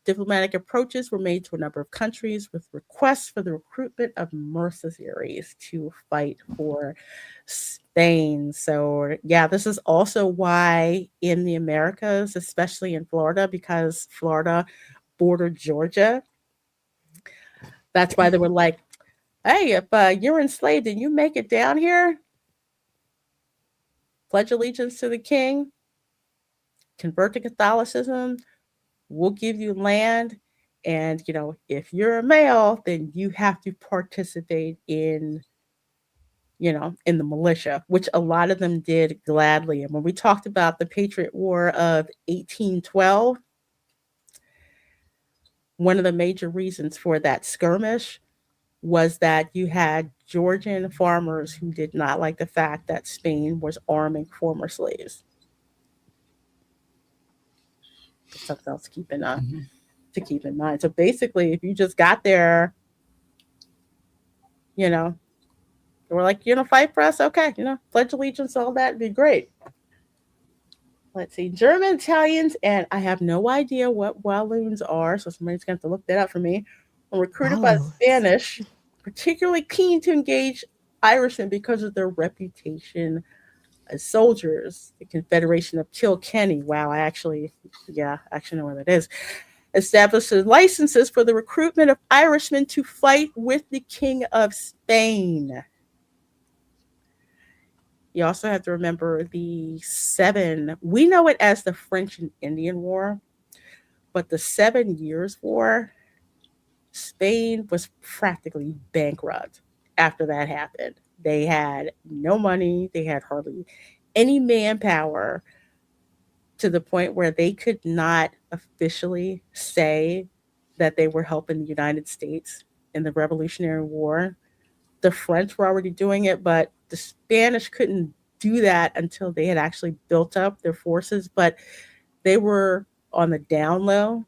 [SPEAKER 2] Diplomatic approaches were made to a number of countries with requests for the recruitment of mercenaries to fight for Spain. So, yeah, this is also why in the Americas, especially in Florida, because Florida bordered Georgia, that's why they were like, hey, if you're enslaved and you make it down here, pledge allegiance to the king, convert to Catholicism, we'll give you land. And, if you're a male, then you have to participate in the militia, which a lot of them did gladly. And when we talked about the Patriot War of 1812, one of the major reasons for that skirmish was that you had Georgian farmers who did not like the fact that Spain was arming former slaves. Something else to keep in mind. So basically, if you just got there, we're like, fight for us, okay, pledge allegiance, all that would be great. Let's see, German, Italians, and I have no idea what Walloons are, so somebody's going to have to look that up for me, were recruited by the Spanish, particularly keen to engage Irishmen because of their reputation as soldiers. The Confederation of Kilkenny, wow, I actually know where that is, established licenses for the recruitment of Irishmen to fight with the King of Spain. You also have to remember we know it as the French and Indian War, but the 7 Years' War, Spain was practically bankrupt after that happened. They had no money, they had hardly any manpower, to the point where they could not officially say that they were helping the United States in the Revolutionary War. The French were already doing it, but the Spanish couldn't do that until they had actually built up their forces. But they were on the down low,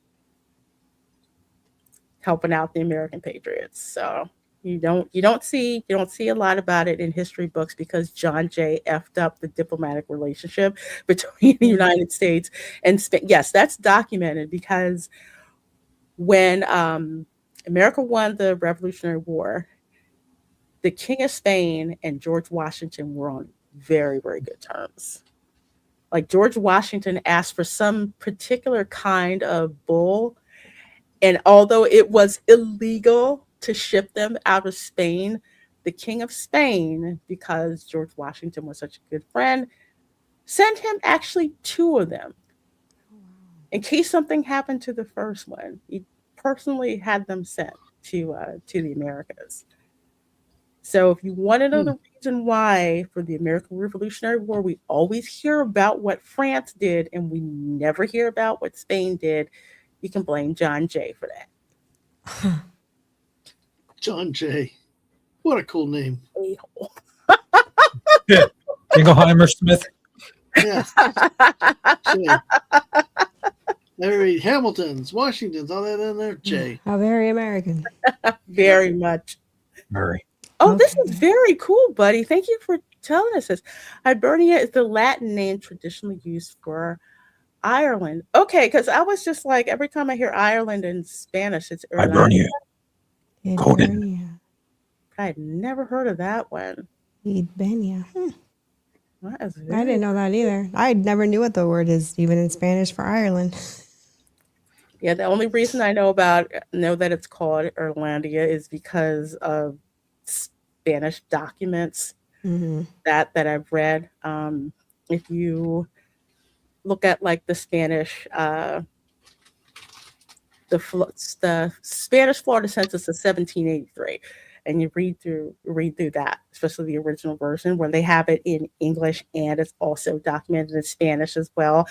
[SPEAKER 2] helping out the American patriots. So you don't see a lot about it in history books because John Jay effed up the diplomatic relationship between the United States and Spain. Yes, that's documented because when America won the Revolutionary War, the King of Spain and George Washington were on very, very good terms. Like George Washington asked for some particular kind of bull, and although it was illegal to ship them out of Spain, the King of Spain, because George Washington was such a good friend, sent him actually two of them in case something happened to the first one. He personally had them sent to the Americas. So if you want to know
[SPEAKER 1] Hmm.
[SPEAKER 2] the reason why for the American Revolutionary War, we always hear about what France did and we never hear about what Spain did, you can blame John Jay for that.
[SPEAKER 1] John Jay. What a cool name.
[SPEAKER 2] A-hole.
[SPEAKER 4] Yeah. Jingleheimer Smith.
[SPEAKER 1] Yeah. Jay. Every Hamilton's, Washington's, all that in there. Jay.
[SPEAKER 5] How very American.
[SPEAKER 2] Very much.
[SPEAKER 4] Murray.
[SPEAKER 2] Oh, this
[SPEAKER 5] Okay.
[SPEAKER 2] is very cool, buddy. Thank you for telling us this. Hibernia is the Latin name traditionally used for Ireland. Okay, because I was just like, every time I hear Ireland in Spanish, it's Irlanda.
[SPEAKER 4] Hibernia. Conan.
[SPEAKER 5] Hibernia.
[SPEAKER 2] I had never heard of that one.
[SPEAKER 5] Hibernia.
[SPEAKER 2] That is
[SPEAKER 5] I
[SPEAKER 2] very
[SPEAKER 5] didn't know that either. I never knew what the word is, even in Spanish for Ireland.
[SPEAKER 2] Yeah, the only reason I know that it's called Irlandia is because of Spanish documents
[SPEAKER 5] Mm-hmm.
[SPEAKER 2] that I've read. If you look at like the Spanish, the Spanish Florida census of 1783, and you read through that, especially the original version where they have it in English and it's also documented in Spanish as well.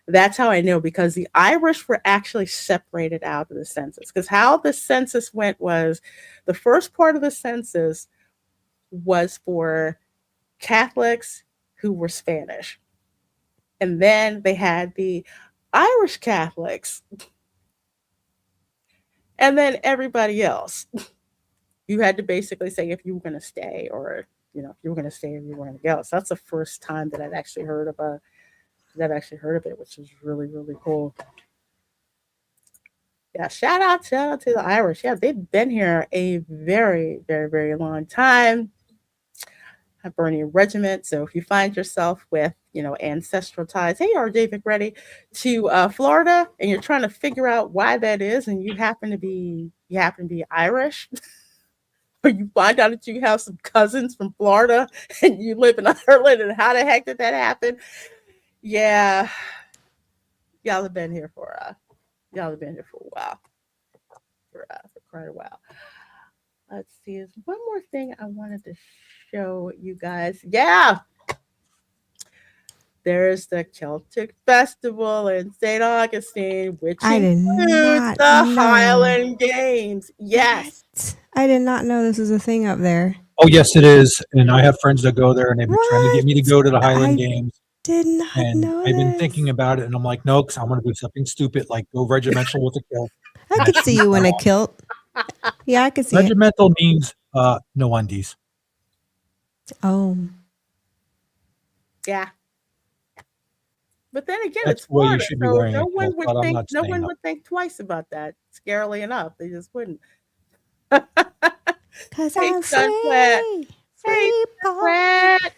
[SPEAKER 2] That's how I know, because the Irish were actually separated out of the census. Because how the census went was the first part of the census was for Catholics who were Spanish. And then they had the Irish Catholics. And then everybody else. You had to basically say if you were going to stay, or, if you were going to stay and you were going to go. So that's the first time that I've actually heard of it, which is really, really cool. Yeah, shout out to the Irish. Yeah, they've been here a very, very, very long time. Hibernian regiment. So if you find yourself with, ancestral ties, hey, are David ready to Florida, and you're trying to figure out why that is, and you happen to be Irish, or you find out that you have some cousins from Florida and you live in Ireland, and how the heck did that happen? Yeah, y'all have been here for a while, for quite a while. Let's see. There's one more thing I wanted to show you guys. Yeah. There's the Celtic Festival in St. Augustine, which
[SPEAKER 5] I did
[SPEAKER 2] includes
[SPEAKER 5] not
[SPEAKER 2] the
[SPEAKER 5] know.
[SPEAKER 2] Highland Games. Yes.
[SPEAKER 5] What? I did not know this was a thing up there.
[SPEAKER 4] Oh, yes, it is. And I have friends that go there, and they've been trying to get me to go to the Highland
[SPEAKER 5] I
[SPEAKER 4] Games.
[SPEAKER 5] did not
[SPEAKER 4] And
[SPEAKER 5] know
[SPEAKER 4] I've been
[SPEAKER 5] this.
[SPEAKER 4] thinking about it, and I'm like, no, because I want to do something stupid, like go regimental with a kilt.
[SPEAKER 5] I could see you in a kilt. Yeah, I could see it.
[SPEAKER 4] Regimental means no undies.
[SPEAKER 5] Oh,
[SPEAKER 2] Yeah. But then again,
[SPEAKER 4] That's
[SPEAKER 2] it's
[SPEAKER 4] the way you
[SPEAKER 2] Florida,
[SPEAKER 4] should be
[SPEAKER 2] so
[SPEAKER 4] wearing a
[SPEAKER 2] no
[SPEAKER 4] kilt,
[SPEAKER 2] one would
[SPEAKER 4] but I'm
[SPEAKER 2] think
[SPEAKER 4] not staying up.
[SPEAKER 2] twice about that. Scarily enough, they just wouldn't.
[SPEAKER 5] because
[SPEAKER 2] Hey,
[SPEAKER 5] I'm
[SPEAKER 2] Sunflat.
[SPEAKER 5] free.
[SPEAKER 2] Hey,
[SPEAKER 5] Free ball.
[SPEAKER 2] Brad.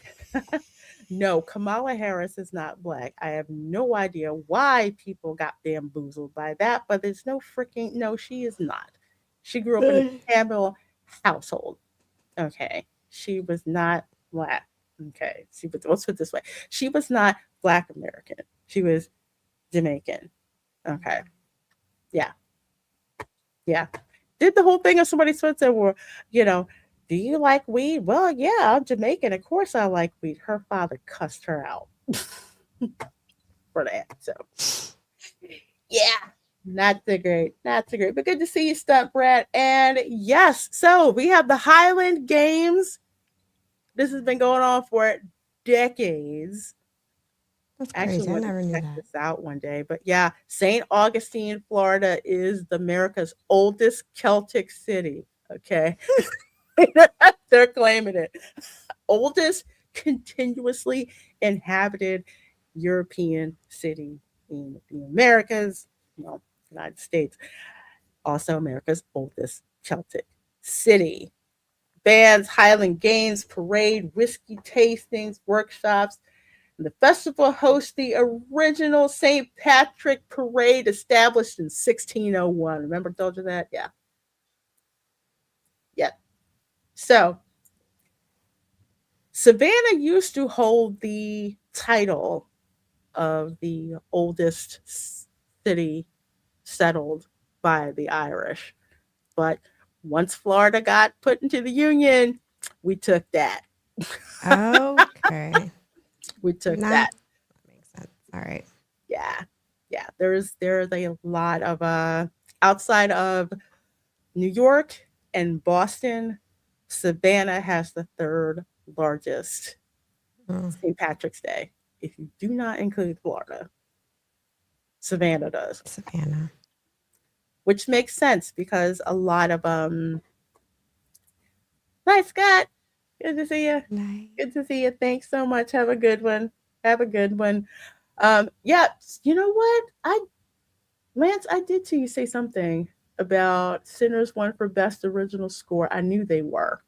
[SPEAKER 2] No, Kamala Harris is not black. I have no idea why people got bamboozled by that, but there's no, she is not. She grew up in a Tamil household. Okay. She was not black. Okay. Let's put it this way. She was not Black American. She was Jamaican. Okay. Yeah. Yeah. Did the whole thing of somebody said, well, do you like weed? Well, yeah, I'm Jamaican. Of course I like weed. Her father cussed her out for that. So, yeah, not so great. Not so great. But good to see you, Stunt Brad. And yes, so we have the Highland Games. This has been going on for decades.
[SPEAKER 5] That's
[SPEAKER 2] Actually,
[SPEAKER 5] crazy. I
[SPEAKER 2] wanted
[SPEAKER 5] never
[SPEAKER 2] to
[SPEAKER 5] knew
[SPEAKER 2] check
[SPEAKER 5] that.
[SPEAKER 2] this out one day. But yeah, St. Augustine, Florida is America's oldest Celtic city. Okay. They're claiming it. Oldest continuously inhabited European city in the Americas, United States. Also America's oldest Celtic city. bands, Highland Games, parade, whiskey tastings, workshops. And the festival hosts the original St. Patrick Parade established in 1601. Remember I told you that? Yeah. Yeah. So Savannah used to hold the title of the oldest city settled by the Irish. But once Florida got put into the Union, we took that.
[SPEAKER 5] Okay.
[SPEAKER 2] We took
[SPEAKER 5] Now
[SPEAKER 2] that.
[SPEAKER 5] that makes sense. All right.
[SPEAKER 2] Yeah. Yeah. There's a lot of outside of New York and Boston, Savannah has the third largest
[SPEAKER 5] Oh,
[SPEAKER 2] St. Patrick's Day. If you do not include Florida, Savannah does.
[SPEAKER 5] Savannah.
[SPEAKER 2] Which makes sense because a lot of Hi Scott. Good to see you.
[SPEAKER 5] Nice.
[SPEAKER 2] Good to see you. Thanks so much. Have a good one. Have a good one. Yeah, you know what? Lance, I did to you say something about Sinners won for best original score. I knew they were.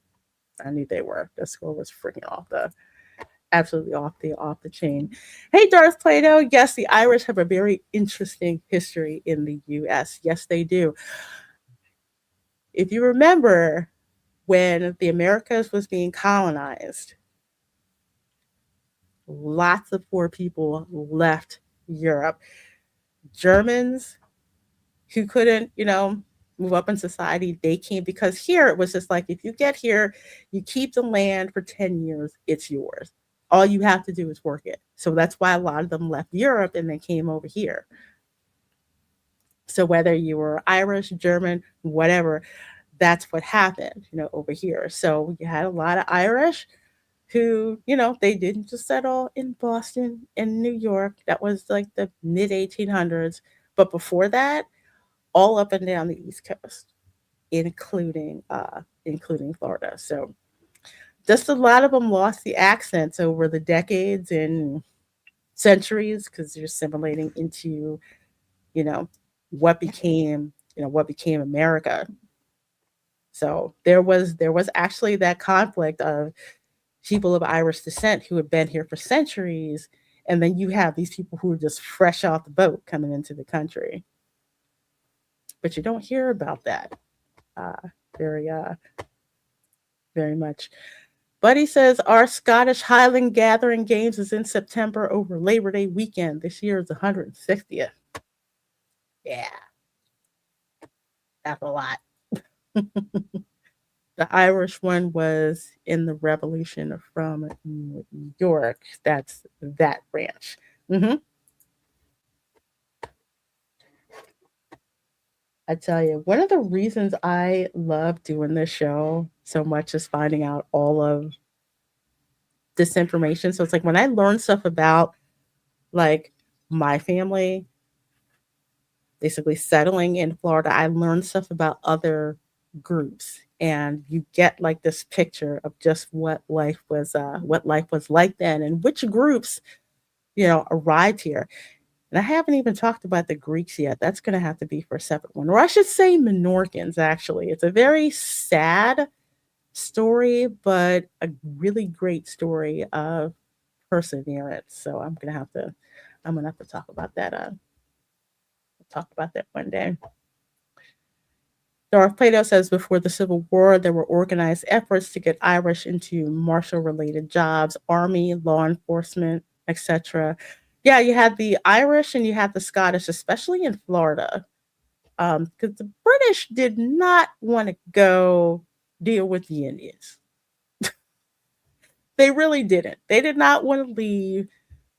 [SPEAKER 2] The score was freaking absolutely off the chain. Hey, Darth Plato. Yes, the Irish have a very interesting history in the U.S. Yes, they do. If you remember when the Americas was being colonized, lots of poor people left Europe. Germans who couldn't, move up in society, they came because here it was just like if you get here, you keep the land for 10 years, it's yours. All you have to do is work it. So that's why a lot of them left Europe and they came over here. So whether you were Irish, German, whatever, that's what happened, over here. So you had a lot of Irish who, they didn't just settle in Boston and New York. That was like the mid 1800s. But before that, all up and down the East Coast, including Florida. So just a lot of them lost the accents over the decades and centuries because they're assimilating into, you know, what became America. So there was actually that conflict of people of Irish descent who had been here for centuries, and then you have these people who are just fresh off the boat coming into the country. But you don't hear about that uh, very very much. Buddy says our Scottish Highland Gathering Games is in September over Labor Day weekend. This year is 160th. Yeah, that's a lot. The Irish one was in the Revolution from New York. That's that branch. hmm I tell you, one of the reasons I love doing this show so much is finding out all of this information. So it's like when I learn stuff about like my family basically settling in Florida, I learned stuff about other groups, and you get like this picture of just what life was like then, and which groups arrived here. And I haven't even talked about the Greeks yet. That's going to have to be for a separate one, or I should say Menorcans. Actually, it's a very sad story, but a really great story of perseverance. So I'm gonna have to talk about that. Talk about that one day. Darth Plato says before the Civil War, there were organized efforts to get Irish into martial-related jobs, army, law enforcement, etc. Yeah, you had the Irish and you had the Scottish, especially in Florida, because the British did not want to go deal with the Indians. They really didn't. They did not want to leave
[SPEAKER 4] You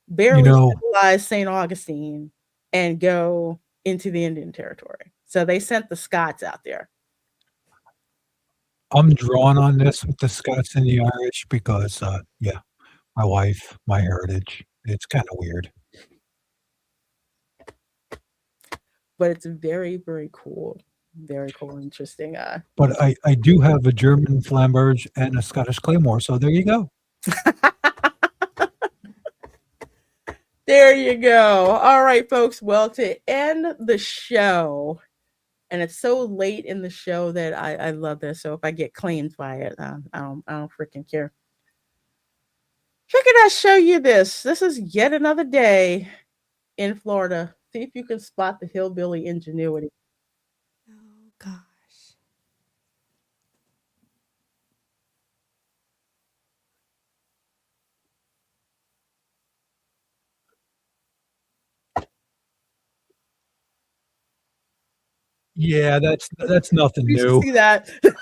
[SPEAKER 2] barely
[SPEAKER 4] know,
[SPEAKER 2] civilized St. Augustine and go into the Indian territory. So they sent the Scots out there.
[SPEAKER 4] I'm drawn on this with the Scots and the Irish because, yeah, my wife, my heritage. It's kind of weird.
[SPEAKER 2] But it's very, very cool. Very cool, interesting.
[SPEAKER 4] But I do have a German flamberge and a Scottish claymore, so there you go.
[SPEAKER 2] There you go. All right, folks. Well, to end the show, and it's so late in the show that I love this. So if I get claimed by it, I don't freaking care. Figured I'd show you this. This is yet another day in Florida. See if you can spot the hillbilly ingenuity.
[SPEAKER 5] Oh gosh.
[SPEAKER 4] Yeah, that's nothing
[SPEAKER 2] You should
[SPEAKER 4] new.
[SPEAKER 2] see that.
[SPEAKER 5] Dude.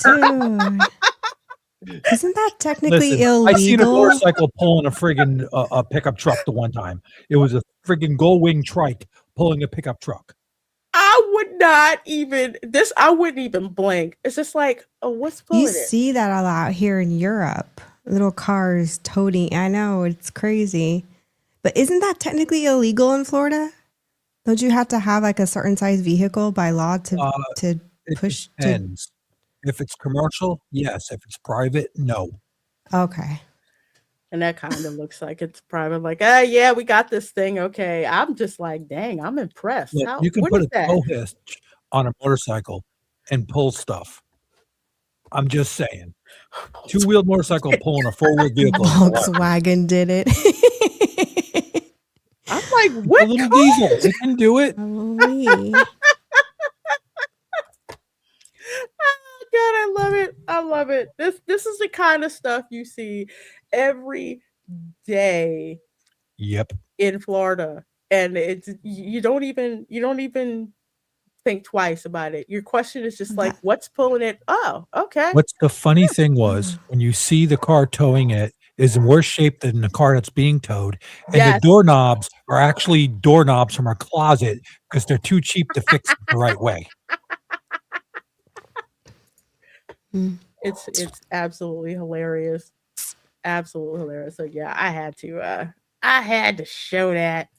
[SPEAKER 5] Isn't that technically
[SPEAKER 4] Listen, I seen a
[SPEAKER 5] illegal?
[SPEAKER 4] motorcycle pulling a friggin' a pickup truck the one time. It was a friggin' gull wing trike pulling a pickup truck.
[SPEAKER 2] I wouldn't even blink. It's just like, oh, what's pulling
[SPEAKER 5] You
[SPEAKER 2] it?
[SPEAKER 5] see that a lot here in Europe. Little cars toting. I know, it's crazy. But isn't that technically illegal in Florida? Don't you have to have like a certain size vehicle by law to
[SPEAKER 4] It
[SPEAKER 5] push to?
[SPEAKER 4] depends. If it's commercial, yes. If it's private, no.
[SPEAKER 5] Okay.
[SPEAKER 2] And that kind of looks like it's private. Like, yeah, we got this thing. Okay. I'm just like, dang, I'm impressed.
[SPEAKER 4] Look,
[SPEAKER 2] How,
[SPEAKER 4] you can
[SPEAKER 2] what
[SPEAKER 4] put
[SPEAKER 2] is
[SPEAKER 4] a
[SPEAKER 2] that?
[SPEAKER 4] tow hitch on a motorcycle and pull stuff. I'm just saying. Two-wheeled motorcycle pulling a four-wheeled vehicle.
[SPEAKER 5] Volkswagen did it.
[SPEAKER 2] I'm like,
[SPEAKER 4] A
[SPEAKER 2] what?
[SPEAKER 4] little
[SPEAKER 2] car?
[SPEAKER 4] diesel. It can do it.
[SPEAKER 5] Holy.
[SPEAKER 2] Oh, God, I love it. I love it. This is the kind of stuff you see every day
[SPEAKER 4] Yep.
[SPEAKER 2] in Florida. And it's you don't even think twice about it. Your question is just like, what's pulling it? Oh, okay.
[SPEAKER 4] What's the funny thing was when you see the car towing it is in worse shape than the car that's being towed. And
[SPEAKER 2] Yes.
[SPEAKER 4] the doorknobs are actually doorknobs from our closet because they're too cheap to fix it the right way.
[SPEAKER 2] It's absolutely hilarious. Absolutely hilarious. So yeah, I had to show that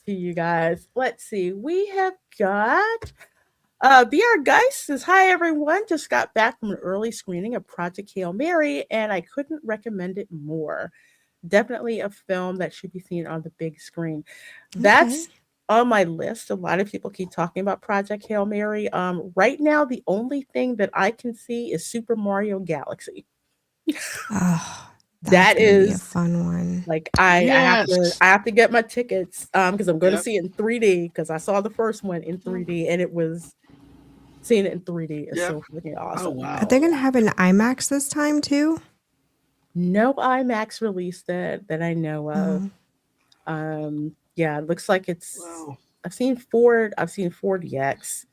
[SPEAKER 2] to you guys. Let's see. We have got BR Geist says, hi everyone. Just got back from an early screening of Project Hail Mary, and I couldn't recommend it more. Definitely a film that should be seen on the big screen. That's on my list. A lot of people keep talking about Project Hail Mary. Right now, the only thing that I can see is Super Mario Galaxy.
[SPEAKER 5] Oh,
[SPEAKER 2] that is
[SPEAKER 5] a fun one.
[SPEAKER 2] Like I have to get my tickets because I'm going to see it in 3D because I saw the first one in 3D and it was seeing it in 3D is so freaking awesome.
[SPEAKER 1] Oh, wow.
[SPEAKER 5] Are they going to have an IMAX this time too?
[SPEAKER 2] No IMAX release that I know of. Yeah, it looks like it's.
[SPEAKER 1] Wow.
[SPEAKER 2] I've seen 4DX,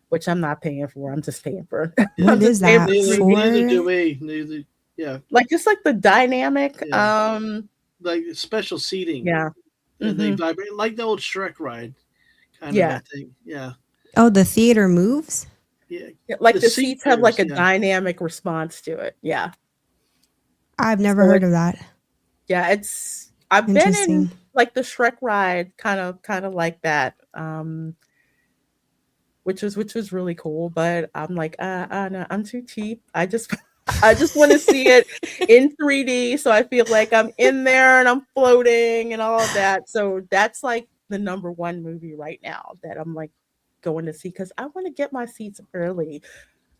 [SPEAKER 2] which I'm not paying for. I'm just paying for.
[SPEAKER 5] What is that?
[SPEAKER 1] Neither do we. Neither. Yeah.
[SPEAKER 2] Like just like the dynamic.
[SPEAKER 1] Like special seating.
[SPEAKER 2] Yeah.
[SPEAKER 1] And they vibrate like the old Shrek ride. Kind of a thing. Yeah.
[SPEAKER 5] Oh, the theater moves?
[SPEAKER 2] Yeah. Like the seats have like a dynamic response to it. Yeah.
[SPEAKER 5] I've never heard of that.
[SPEAKER 2] Yeah, I've been in like the Shrek ride kind of like that. Which was really cool, but I'm like, no, I'm too cheap. I just want to see it in 3D, so I feel like I'm in there and I'm floating and all of that. So that's like the number one movie right now that I'm like going to see because I want to get my seats early,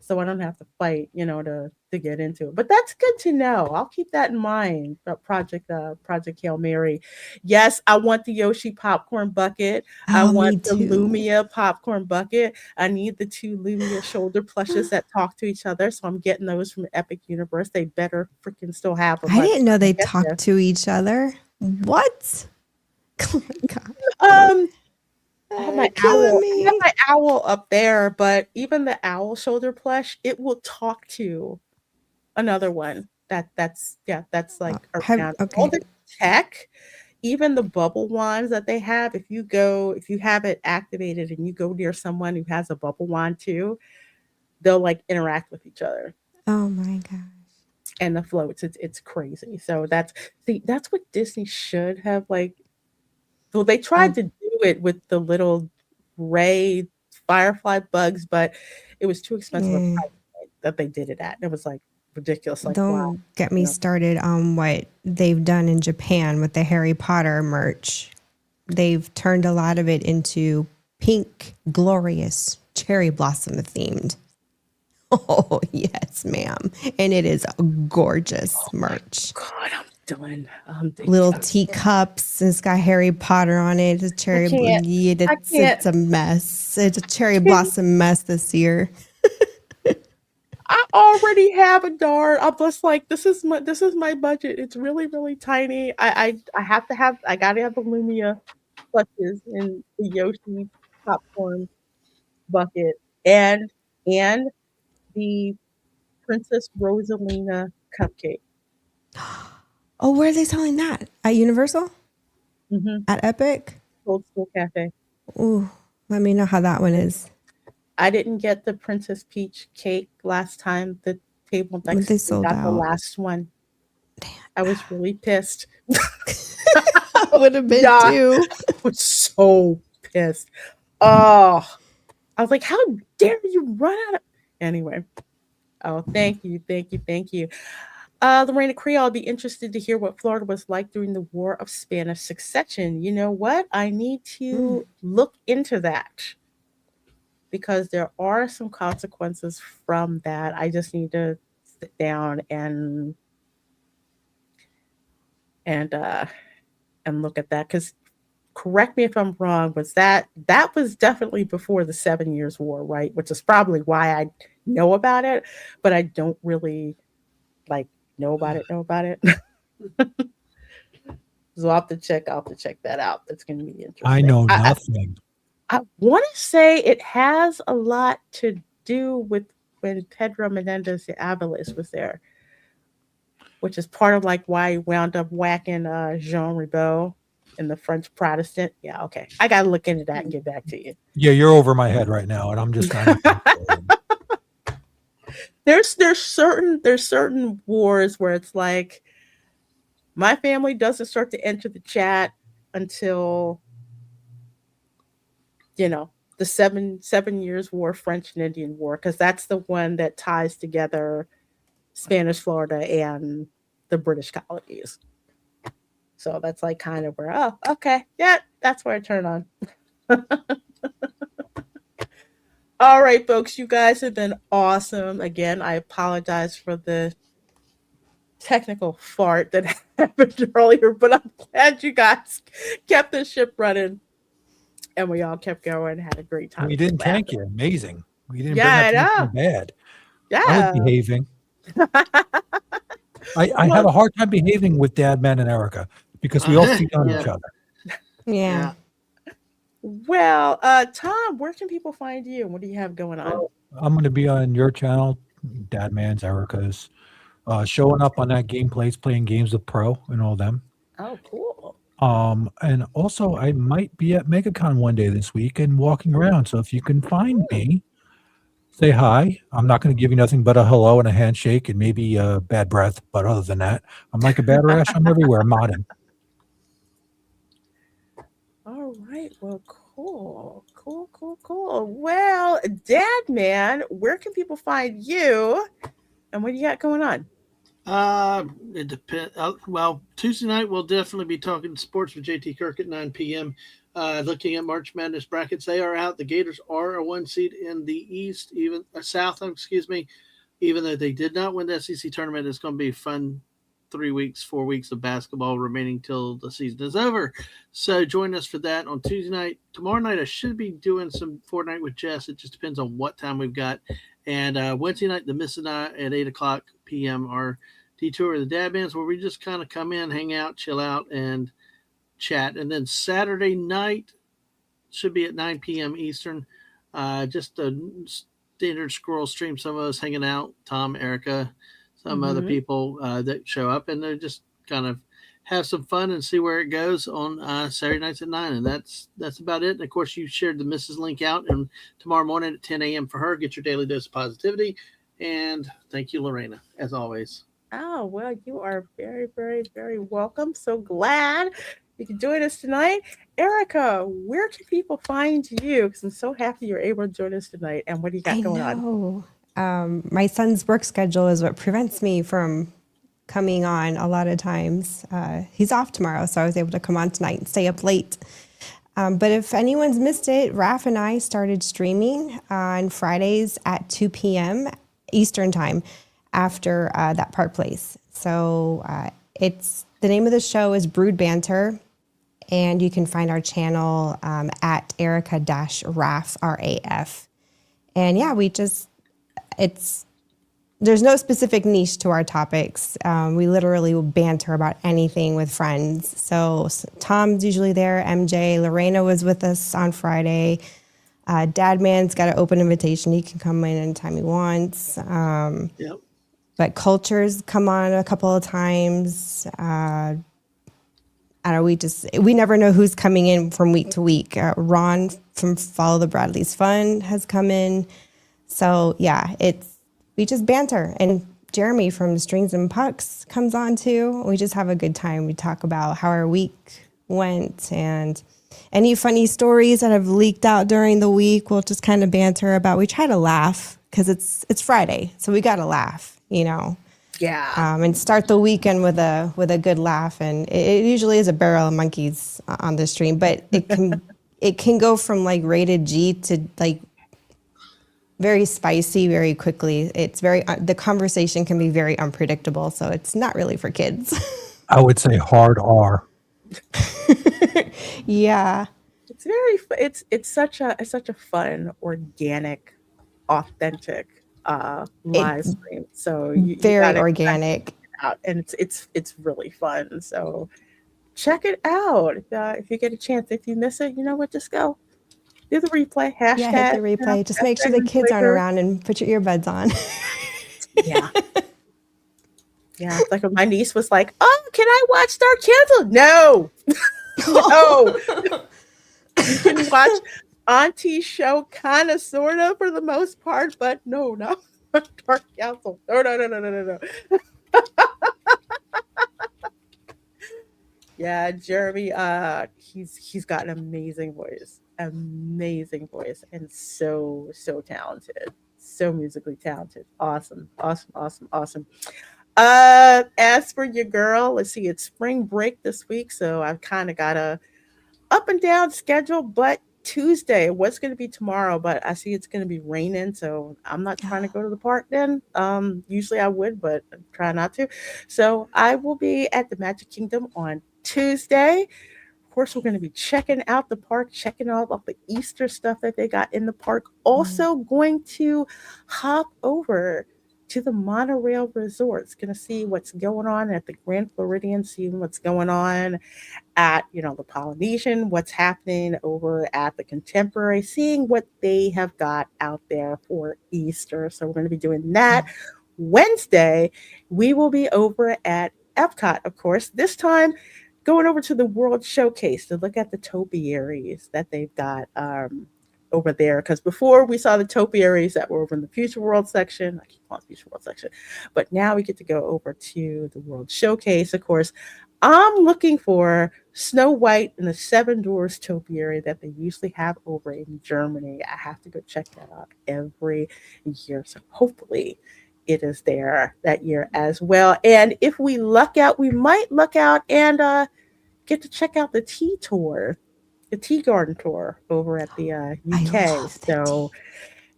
[SPEAKER 2] so I don't have to fight, to get into it. But that's good to know. I'll keep that in mind. Project Hail Mary. Yes, I want the Yoshi popcorn bucket. I want the Lumia popcorn bucket. I need the 2 Lumia shoulder plushes that talk to each other. So I'm getting those from Epic Universe. They better freaking still have them.
[SPEAKER 5] I didn't know they talk to each other. What? Oh my God.
[SPEAKER 2] I have my owl up there, but even the owl shoulder plush, it will talk to another one. That's like around all the tech, even the bubble wands that they have. If you have it activated and you go near someone who has a bubble wand too, they'll like interact with each other.
[SPEAKER 5] Oh my gosh.
[SPEAKER 2] And the floats, it's crazy. So that's what Disney should have like. Well, they tried to do it with the little gray firefly bugs, but it was too expensive that they did it at. It was like ridiculous. Like,
[SPEAKER 5] don't get me started on what they've done in Japan with the Harry Potter merch. They've turned a lot of it into pink, glorious cherry blossom themed. Oh, yes, ma'am. And it is gorgeous merch.
[SPEAKER 2] God, I'm done.
[SPEAKER 5] Little teacups. It's got Harry Potter on it. It's a cherry. It's a mess. It's a cherry blossom mess this year.
[SPEAKER 2] I already have a dart. I'm just like, this is my budget. It's really, really tiny. I gotta have the Lumia clutches and the Yoshi popcorn bucket and the Princess Rosalina cupcake.
[SPEAKER 5] Oh, where are they selling that? At Universal? At Epic?
[SPEAKER 2] Old School Cafe.
[SPEAKER 5] Ooh, let me know how that one is.
[SPEAKER 2] I didn't get the Princess Peach cake last time. The table next
[SPEAKER 5] They
[SPEAKER 2] to me
[SPEAKER 5] sold
[SPEAKER 2] got
[SPEAKER 5] out.
[SPEAKER 2] the last one. Damn. I was really pissed.
[SPEAKER 5] I would have been too.
[SPEAKER 2] I was so pissed. Oh, I was like, how dare you run out of... Anyway. Oh, thank you. The Reina Creole, I'd be interested to hear what Florida was like during the War of Spanish Succession. You know what? I need to look into that because there are some consequences from that. I just need to sit down and look at that. Because correct me if I'm wrong, that was definitely before the 7 Years' War, right? Which is probably why I know about it, but I don't really know about it. So I'll have to check that out. That's going to be interesting.
[SPEAKER 4] I know nothing.
[SPEAKER 2] I want to say it has a lot to do with when Pedro Menendez de Aviles was there, which is part of why he wound up whacking Jean Ribaud in the French Protestant. Yeah, okay. I got to look into that and get back to you.
[SPEAKER 4] Yeah, you're over my head right now, and I'm just not.
[SPEAKER 2] There's certain wars where it's like my family doesn't start to enter the chat until the seven years war, French and Indian War, because that's the one that ties together Spanish Florida and the British colonies. So that's kind of where, oh, okay, yeah, that's where I turn on. All right, folks, you guys have been awesome. Again, I apologize for the technical fart that happened earlier, but I'm glad you guys kept the ship running and we all kept going and had a great time.
[SPEAKER 4] We didn't tank you. Amazing. We didn't
[SPEAKER 2] bring up
[SPEAKER 4] anything bad.
[SPEAKER 2] Yeah.
[SPEAKER 4] I was behaving. I have a hard time behaving with Dad, Man, and Erica because we all feed on each other.
[SPEAKER 5] Yeah.
[SPEAKER 2] Well, Tom, where can people find you? What do you have going on?
[SPEAKER 4] I'm going to be on your channel, Dad, Man's, Erica's, showing up on that gameplays, playing games with Pro and all them.
[SPEAKER 2] Oh, cool.
[SPEAKER 4] And also I might be at MegaCon one day this week and walking around. So if you can find me, say hi. I'm not going to give you nothing but a hello and a handshake and maybe a bad breath. But other than that, I'm like a bad rash. I'm everywhere. I'm modding.
[SPEAKER 2] All right. Well, cool. Well, Dad, Man, where can people find you and what do you got going on?
[SPEAKER 1] It depends. Well, Tuesday night we'll definitely be talking sports with JT Kirk at 9 p.m. Looking at March Madness brackets, they are out. The Gators are a 1 seed in the East, South. Excuse me. Even though they did not win the SEC tournament, it's going to be fun. 4 weeks of basketball remaining till the season is over. So join us for that on Tuesday night. Tomorrow night I should be doing some Fortnite with Jess. It just depends on what time we've got. And Wednesday night, the Miss and I at 8 o'clock p.m. our detour of the Dad Bands, where we just kind of come in, hang out, chill out, and chat. And then Saturday night should be at 9 p.m. Eastern. Just a standard scroll stream. Some of us hanging out, Tom, Erica, some other people that show up, and they just kind of have some fun and see where it goes on Saturday nights at 9. And that's about it. And of course, you shared the Mrs. link out, and tomorrow morning at 10 a.m. for her. Get your daily dose of positivity. And thank you, Lorena, as always.
[SPEAKER 2] Oh, well, you are very, very, very welcome. So glad you can join us tonight. Erica, where can people find you? Because I'm so happy you're able to join us tonight. And what do you got going on?
[SPEAKER 5] My son's work schedule is what prevents me from coming on a lot of times. He's off tomorrow, so I was able to come on tonight and stay up late. But if anyone's missed it, Raf and I started streaming on Fridays at 2 p.m. Eastern time after that Park Place. So it's the name of the show is Brood Banter, and you can find our channel at Erica-Raf, RAF. And yeah, it's there's no specific niche to our topics. We literally will banter about anything with friends. So Tom's usually there. MJ, Lorena was with us on Friday. Dadman's got an open invitation. He can come in anytime he wants.
[SPEAKER 1] Yep.
[SPEAKER 5] But Cultures come on a couple of times. I don't know, we never know who's coming in from week to week. Ron from Follow the Bradleys Fun has come in. So yeah, we just banter. And Jeremy from Strings and Pucks comes on too. We just have a good time. We talk about how our week went and any funny stories that have leaked out during the week. We'll just kind of banter about. We try to laugh because it's Friday, so we got to laugh,
[SPEAKER 2] Yeah.
[SPEAKER 5] and start the weekend with a good laugh. And it usually is a barrel of monkeys on the stream, but it can go from like rated G to like very spicy very quickly. It's the conversation can be very unpredictable, so it's not really for kids.
[SPEAKER 4] I would say hard R.
[SPEAKER 5] Yeah.
[SPEAKER 2] It's very it's such a fun, organic, authentic live stream. So you
[SPEAKER 5] Very
[SPEAKER 2] gotta
[SPEAKER 5] organic.
[SPEAKER 2] check it out, and it's really fun. So check it out if you get a chance. If you miss it, you know what? Just go do the replay. Hashtag.
[SPEAKER 5] Yeah, hit the replay. Just make sure the kids aren't around and put your earbuds on.
[SPEAKER 2] Yeah. Yeah. Like when my niece was like, "Oh, can I watch Star Cancel?" No. No. You can watch Auntie's show, kind of, sort of, for the most part, but no, Dark Council. No. Yeah, Jeremy. He's got an amazing voice, and so talented, so musically talented. Awesome. As for your girl, let's see. It's spring break this week, so I've kind of got a up and down schedule, but Tuesday, what's going to be tomorrow? But I see it's going to be raining, so I'm not trying to go to the park then. Usually I would, but I'm trying not to. So I will be at the Magic Kingdom on Tuesday. Of course, we're going to be checking out the park, checking out all the Easter stuff that they got in the park. Also going to hop over to the monorail resorts, going to see what's going on at the Grand Floridian, seeing what's going on at the Polynesian, what's happening over at the Contemporary, seeing what they have got out there for Easter. So we're going to be doing that. Wednesday, we will be over at Epcot, of course, this time going over to the World Showcase to look at the topiaries that they've got over there. Because before we saw the topiaries that were over in the Future World section, I keep calling it Future World section, but now we get to go over to the World Showcase. Of course, I'm looking for Snow White and the Seven Dwarfs topiary that they usually have over in Germany. I have to go check that out every year. So hopefully it is there that year as well. And if we luck out, we might luck out and get to check out the tea tour, the tea garden tour over at the UK. So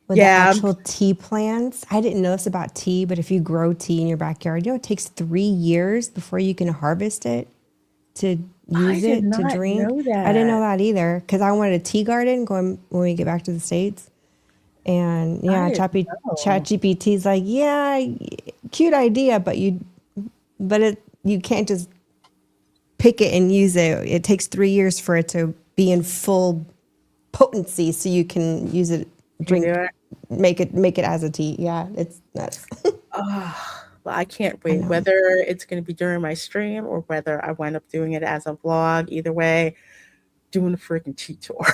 [SPEAKER 5] with the actual tea plants. I didn't know this about tea, but if you grow tea in your backyard, it takes 3 years before you can harvest it to use it to drink. I didn't know that either because I wanted a tea garden going when we get back to the States. And yeah, ChatGPT is like, yeah, cute idea, but you can't just pick it and use it. It takes 3 years for it to be in full potency, so you can use it, drink, make it as a tea. Yeah, it's nuts.
[SPEAKER 2] Well, I can't wait. Whether it's going to be during my stream or whether I wind up doing it as a vlog, either way, doing a freaking tea tour.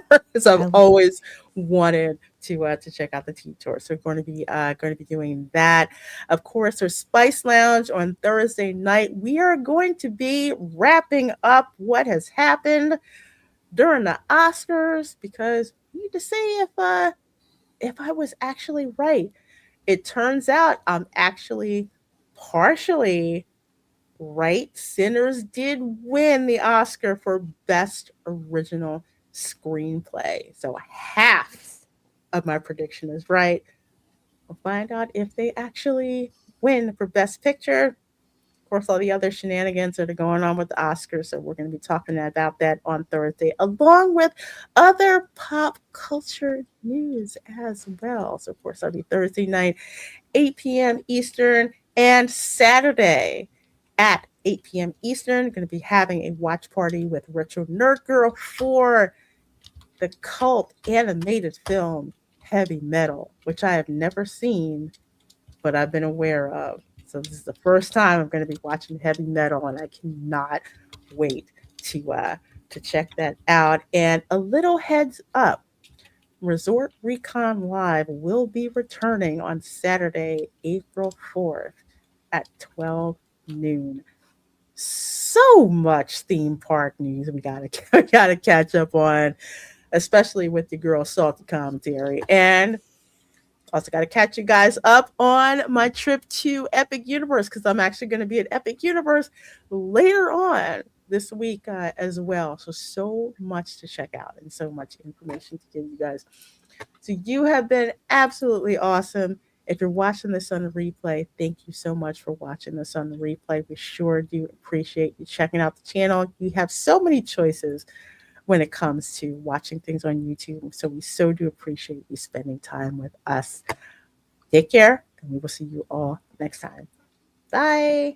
[SPEAKER 2] Because I've always wanted to check out the tea tour. So we're going to be doing that. Of course, there's Spice Lounge on Thursday night. We are going to be wrapping up what has happened during the Oscars because we need to see if I was actually right. It turns out I'm actually partially right. Sinners did win the Oscar for Best Original screenplay. So half of my prediction is right. We'll find out if they actually win for Best Picture. Of course, all the other shenanigans that are going on with the Oscars. So we're going to be talking about that on Thursday, along with other pop culture news as well. So, of course, that'll be Thursday night, 8 p.m. Eastern, and Saturday at 8 p.m. Eastern. Going to be having a watch party with Retro Nerd Girl for the cult animated film Heavy Metal, which I have never seen, but I've been aware of. So this is the first time I'm going to be watching Heavy Metal, and I cannot wait to check that out. And a little heads up, Resort Recon Live will be returning on Saturday, April 4th at 12 noon. So much theme park news we gotta catch up on, especially with the girl Salty commentary. And also got to catch you guys up on my trip to Epic Universe, because I'm actually going to be at Epic Universe later on this week as well. So much to check out and so much information to give you guys. So you have been absolutely awesome. If you're watching this on the replay, thank you so much for watching this on the replay. We sure do appreciate you checking out the channel. You have so many choices when it comes to watching things on YouTube. So we so do appreciate you spending time with us. Take care, and we will see you all next time. Bye.